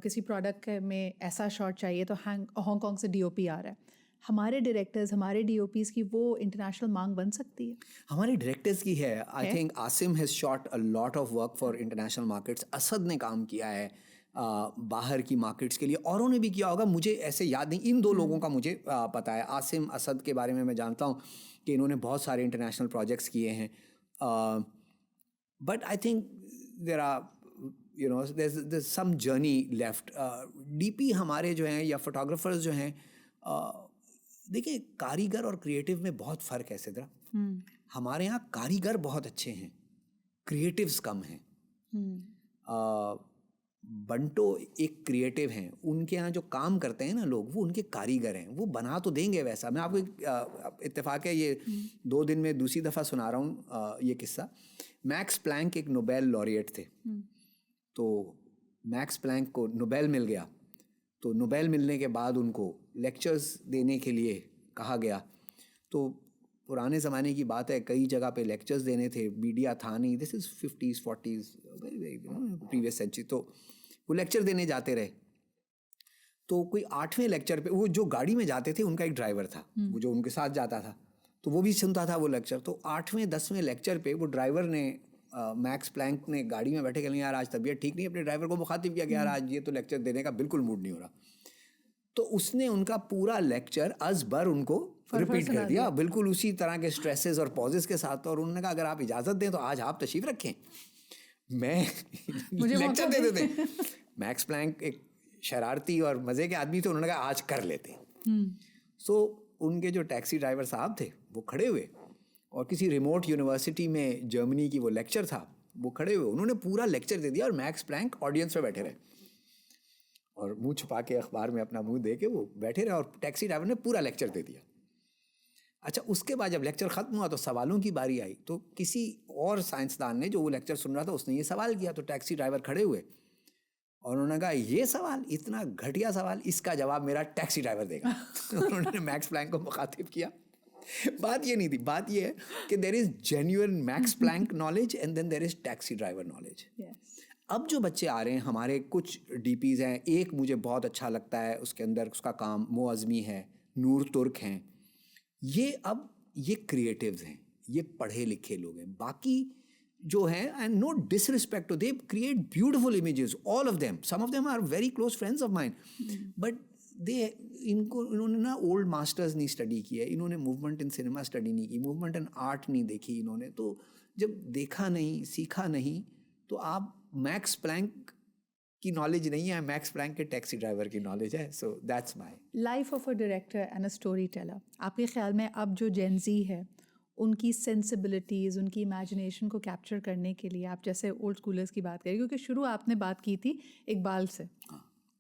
کسی پروڈکٹ میں ایسا شاٹ چاہیے تو ہانگ کانگ سے ڈی او پی آ رہا ہے، ہمارے ڈائریکٹرز ہمارے ڈی او پیز کی وہ انٹرنیشنل مانگ بن سکتی ہے؟ ہمارے ڈائریکٹرز کی ہے. I think Asim has shot a lot of work for international markets. Asad نے کام کیا ہے باہر کی مارکیٹس کے لیے، اوروں نے بھی کیا ہوگا، مجھے ایسے یاد نہیں. ان دو لوگوں کا مجھے پتہ ہے. عاصم اسد کے بارے میں جانتا ہوں کہ انہوں نے بہت سارے انٹرنیشنل پروجیکٹس کیے ہیں. But I think there are there's some journey left. D P ہمارے جو ہیں یا فوٹوگرافرز جو ہیں، دیکھیں کاریگر اور کریٹیو میں بہت فرق ہے سدرا. ہمارے یہاں کاریگر بہت اچھے ہیں، کریٹیوز کم ہیں. بنٹو ایک کریٹیو ہیں، ان کے یہاں جو کام کرتے ہیں نا لوگ، وہ ان کے کاریگر ہیں، وہ بنا تو دیں گے ویسا. میں آپ کو ایک اتفاق ہے، یہ 2 دن میں دوسری دفعہ سنا رہا ہوں یہ قصہ. میکس پلانک ایک نوبیل laureate تھے، تو میکس پلانک کو نوبیل مل گیا. تو نوبیل ملنے کے بعد ان کو لیکچرز دینے کے لیے کہا گیا. تو پرانے زمانے کی بات ہے، کئی جگہ پہ لیکچرز دینے تھے، میڈیا تھا نہیں. دس از 50s 40s پریویس سینچری. تو وہ لیکچر دینے جاتے رہے. تو کوئی 8ویں لیکچر پہ، وہ جو گاڑی میں جاتے تھے ان کا ایک ڈرائیور تھا، وہ جو ان کے ساتھ جاتا تھا، تو وہ بھی سنتا تھا وہ لیکچر. تو 8ویں 10ویں لیکچر پہ وہ ڈرائیور نے، میکس پلانک نے گاڑی میں بیٹھے کہ یار آج طبیعت ٹھیک نہیں، اپنے ڈرائیور کو مخاطب کیا کہ یار آج یہ تو لیکچر دینے کا بالکل موڈ نہیں ہو رہا. تو اس نے ان کا پورا لیکچر از بر ان کو ریپیٹ کر دیا، بالکل اسی طرح کے اسٹریسز اور پازز کے ساتھ. اور انہوں نے کہا اگر آپ اجازت دیں تو آج آپ تشریف رکھیں، میں لیکچر دے دیتے. میکس پلانک ایک شرارتی اور مزے کے آدمی تھے، انہوں نے کہا آج کر لیتے. سو ان کے جو ٹیکسی ڈرائیور صاحب تھے وہ کھڑے ہوئے، اور کسی ریموٹ یونیورسٹی میں جرمنی کی وہ لیکچر تھا، وہ کھڑے ہوئے، انہوں نے پورا لیکچر دے دیا، اور میکس پلانک آڈینس میں بیٹھے رہے اور منہ چھپا کے اخبار میں اپنا منہ دے کے وہ بیٹھے رہے، اور ٹیکسی ڈرائیور نے پورا لیکچر دے دیا. اچھا اس کے بعد جب لیکچر ختم ہوا تو سوالوں کی باری آئی. تو کسی اور سائنسدان نے جو وہ لیکچر سن رہا تھا اس نے یہ سوال کیا. تو ٹیکسی ڈرائیور کھڑے ہوئے اور انہوں نے کہا یہ سوال، اتنا گھٹیا سوال، اس کا جواب میرا ٹیکسی ڈرائیور دے گا. انہوں نے میکس پلانک کو مخاطب کیا. بات یہ نہیں تھی، بات یہ ہے کہ there is genuine Max Planck knowledge and then there is taxi driver knowledge. اب جو بچے آ رہے ہیں، ہمارے کچھ ڈی پیز ہیں، ایک مجھے بہت اچھا لگتا ہے، اس کے اندر اس کا کام مو اعظمی ہے، نور ترک ہیں. یہ کریٹیوز ہیں، یہ پڑھے لکھے لوگ ہیں. باقی جو ہیں، and no disrespect, they create beautiful images, all of them, some of them are very close friends of mine. بٹ انہوں نے نا اولڈ ماسٹرز نہیں اسٹڈی کیا، انہوں نے موومنٹ ان سنیما اسٹڈی نہیں کی، موومنٹ ان آرٹ نہیں دیکھی انہوں نے. تو جب دیکھا نہیں، سیکھا نہیں، تو آپ میکس پلانک کی نالج نہیں ہے، میکس پلانک کے ٹیکسی ڈرائیور کی نالج ہے. So that's my life of a director and a storyteller. آپ کے خیال میں اب جو جین زی ہے، ان کی سینسبلٹیز، ان کی امیجنیشن کو کیپچر کرنے کے لیے آپ جیسے اولڈ اسکولرس کی بات کریں، کیونکہ شروع آپ نے بات کی تھی اقبال سے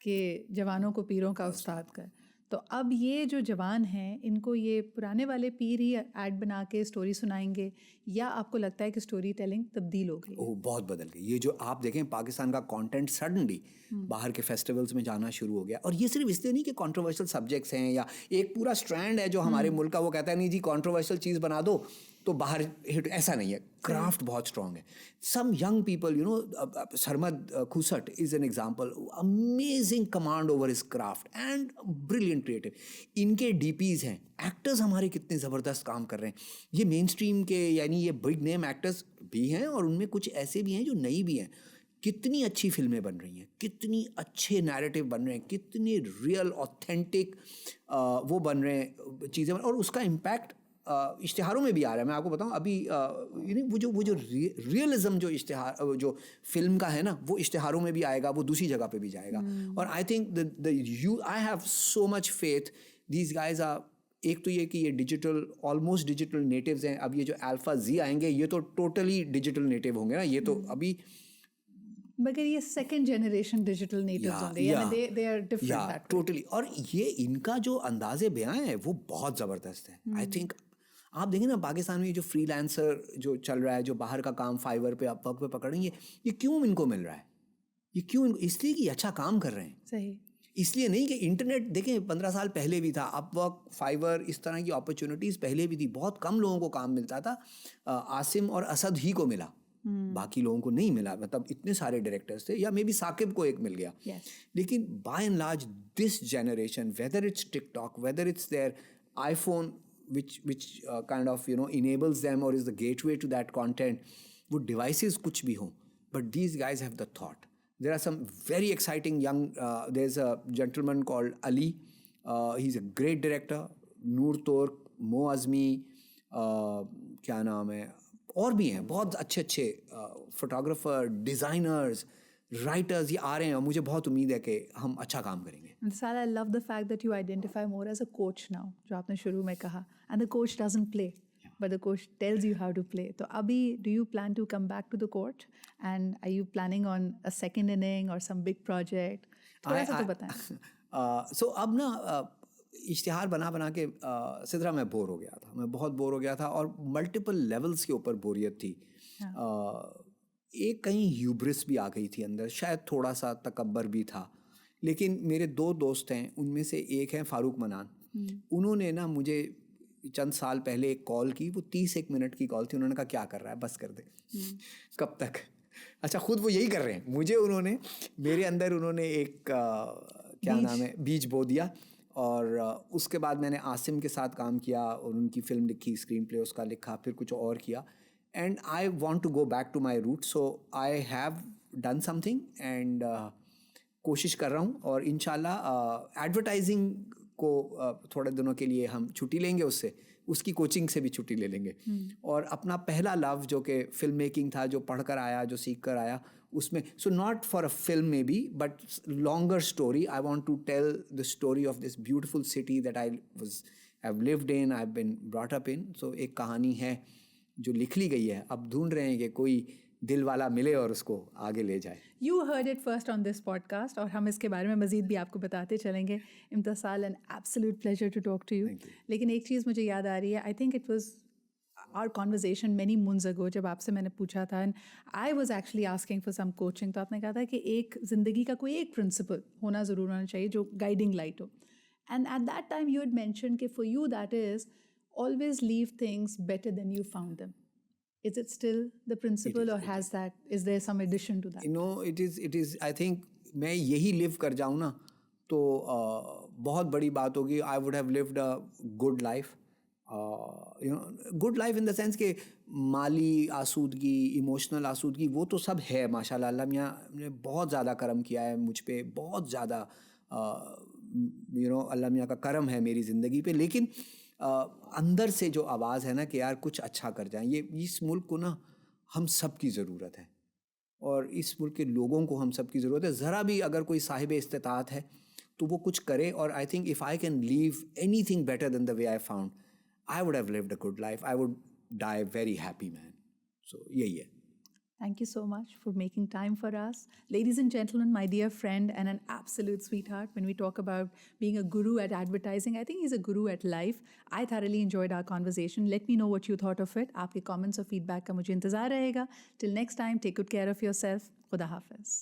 کہ جوانوں کو پیروں کا استاد کر، تو اب یہ جو جوان ہیں ان کو یہ پرانے والے پیر ہی ایڈ بنا کے اسٹوری سنائیں گے، یا آپ کو لگتا ہے کہ اسٹوری ٹیلنگ تبدیل ہو گئی؟ بہت بدل گئی. یہ جو آپ دیکھیں پاکستان کا کانٹینٹ سڈنلی باہر کے فیسٹیولز میں جانا شروع ہو گیا. اور یہ صرف اس لیے نہیں کہ کانٹروورشل سبجیکٹس ہیں یا ایک پورا اسٹرینڈ ہے جو ہمارے ملک کا وہ کہتا ہے نہیں جی کانٹروورشل چیز بنا دو تو باہر ہٹ، ایسا نہیں ہے. کرافٹ بہت اسٹرانگ ہے. Some young people, you know, Sarmad Khoosat is an example, amazing command over his craft and brilliant creative. ان کے ڈی پیز ہیں، ایکٹرز ہمارے کتنے زبردست کام کر رہے ہیں. یہ مین اسٹریم کے یعنی یہ بگ نیم ایکٹرز بھی ہیں، اور ان میں کچھ ایسے بھی ہیں جو نئی بھی ہیں. کتنی اچھی فلمیں بن رہی ہیں، کتنی اچھے نیریٹو بن رہے ہیں، کتنی ریئل اوتھینٹک وہ بن رہے ہیں چیزیں، اور اس کا امپیکٹ اشتہاروں میں بھی آ رہا ہے. میں آپ کو بتاؤں ابھی یعنی وہ جو ریئلزم جو اشتہار جو فلم کا ہے نا، وہ اشتہاروں میں بھی آئے گا، وہ دوسری جگہ پہ بھی جائے گا. اور I think I have so much faith these guys are. ایک تو یہ کہ یہ ڈیجیٹل، آلموسٹ ڈیجیٹل نیٹیوز ہیں. اب یہ جو الفا زی آئیں گے یہ تو ٹوٹلی ڈیجیٹل نیٹیو ہوں گے نا. یہ تو ابھی مگر یہ سیکنڈ جنریشن ڈیجیٹل نیٹیوز ہوں گے، یعنی they are different. ٹوٹلی. اور یہ ان کا جو انداز بیان ہے وہ بہت زبردست ہے. آئی تھنک آپ دیکھیں نا پاکستان میں جو فری لانسر جو چل رہا ہے، جو باہر کا کام فائیور پہ اپ ورک پہ پکڑیں گے، یہ کیوں ان کو مل رہا ہے؟ یہ کیوں؟ اس لیے کہ اچھا کام کر رہے ہیں. صحیح. اس لیے نہیں کہ انٹرنیٹ دیکھیں 15 سال پہلے بھی تھا, اپ ورک, فائیور, اس طرح کی اپرچونیٹیز پہلے بھی تھی, بہت کم لوگوں کو کام ملتا تھا. عاصم اور اسد ہی کو ملا, باقی لوگوں کو نہیں ملا, مطلب اتنے سارے ڈائریکٹرز تھے, یا مے بی ثاقب کو ایک مل گیا. لیکن by and large this generation, whether it's TikTok, whether it's their iPhone which kind of enables them or is the gateway to that content, وہ devices کچھ بھی ہوں, but these guys have the thought. There are some very exciting young, there's a gentleman called Ali, he's a great director, Noor Tork, Mo Azmi, کیا نام ہے, اور بھی ہیں بہت اچھے اچھے فوٹوگرافر, ڈیزائنرز, رائٹرز, یہ آ رہے ہیں, اور مجھے بہت امید ہے کہ ہم اچھا کام کریں گے. I love the fact that you identify more as a coach now, جو آپ نے شروع میں کہا, and the coach doesn't play, but the coach tells you how to play. تو ابھی do you plan to come back to the court, and are you planning on a second inning or some big project? تھوڑا سا تو بتائیں. سو اب نا اشتہار بنا کے سدرا میں بور ہو گیا تھا, میں بہت بور ہو گیا تھا, اور ملٹیپل لیولس کے اوپر بوریت تھی. ایک کہیں ہیوبرس بھی آ گئی تھی اندر, شاید تھوڑا سا تکبر بھی تھا. لیکن میرے 2 دوست ہیں, ان میں سے ایک ہیں فاروق منان, انہوں نے نا مجھے چند سال پہلے ایک کال کی, وہ 31 منٹ کی کال تھی. انہوں نے کہا کیا کر رہا ہے, بس کر دے, کب تک. اچھا خود وہ یہی کر رہے ہیں, مجھے انہوں نے میرے اندر انہوں نے ایک کیا نام ہے بیج بو دیا. اور اس کے بعد میں نے عاصم کے ساتھ کام کیا, اور ان کی فلم لکھی, اسکرین پلے اس کا لکھا, پھر کچھ اور کیا. And I want to go back to my root, so I have done something, and کوشش کر رہا ہوں. اور انشاءاللہ ایڈورٹائزنگ کو تھوڑے دنوں کے لیے ہم چھٹی لیں گے, اس کی کوچنگ سے بھی چھٹی لے لیں گے. اور اپنا پہلا لو جو کہ فلم میکنگ تھا, جو پڑھ کر آیا, جو سیکھ کر آیا, اس میں so not for a film maybe, but longer story. I want to tell the story of this beautiful city that I have lived in, I have been brought up in. So ایک کہانی ہے جو لکھ لی گئی ہے, اب ڈھونڈ رہے ہیں کہ کوئی دل والا ملے اور اس کو آگے لے جائے. You heard it first on this podcast, اور ہم اس کے بارے میں مزید بھی آپ کو بتاتے چلیں گے. امتصال, an absolute pleasure to talk to you. لیکن ایک چیز مجھے یاد آ رہی ہے, I think it was our conversation many moons ago, جب آپ سے میں نے پوچھا تھا, and I was actually asking for some coaching, تو آپ نے کہا تھا کہ ایک زندگی کا کوئی ایک پرنسپل ہونا ضرور ہونا چاہیے جو guiding light who. And at that time you had mentioned کہ for you that is always leave things better than you found them. Is it still the principle, or is there some addition to that? No, it is I think میں یہی لیو کر جاؤں نا تو بہت بڑی بات ہوگی. I would have lived a good life, good life in the sense کہ مالی آسودگی, ایموشنل آسودگی, وہ تو سب ہے ماشاء اللہ. اللہ میاں نے بہت زیادہ کرم کیا ہے مجھ پہ, بہت زیادہ اللہ میاں کا کرم ہے میری زندگی پہ. لیکن اندر سے جو آواز ہے نا کہ یار کچھ اچھا کر جائیں, یہ اس ملک کو نا ہم سب کی ضرورت ہے, اور اس ملک کے لوگوں کو ہم سب کی ضرورت ہے. ذرا بھی اگر کوئی صاحب استطاعت ہے تو وہ کچھ کرے. اور I think if I can leave anything better than the way I found, I would have lived a good life, I would die very happy man. So یہی ہے. Thank you so much for making time for us. Ladies and gentlemen, my dear friend and an absolute sweetheart, when we talk about being a guru at advertising, I think he's a guru at life. I thoroughly enjoyed our conversation. Let me know what you thought of it. Aapke comments or feedback ka mujhe intezar rahega. Till next time, take good care of yourself. Khuda Hafiz.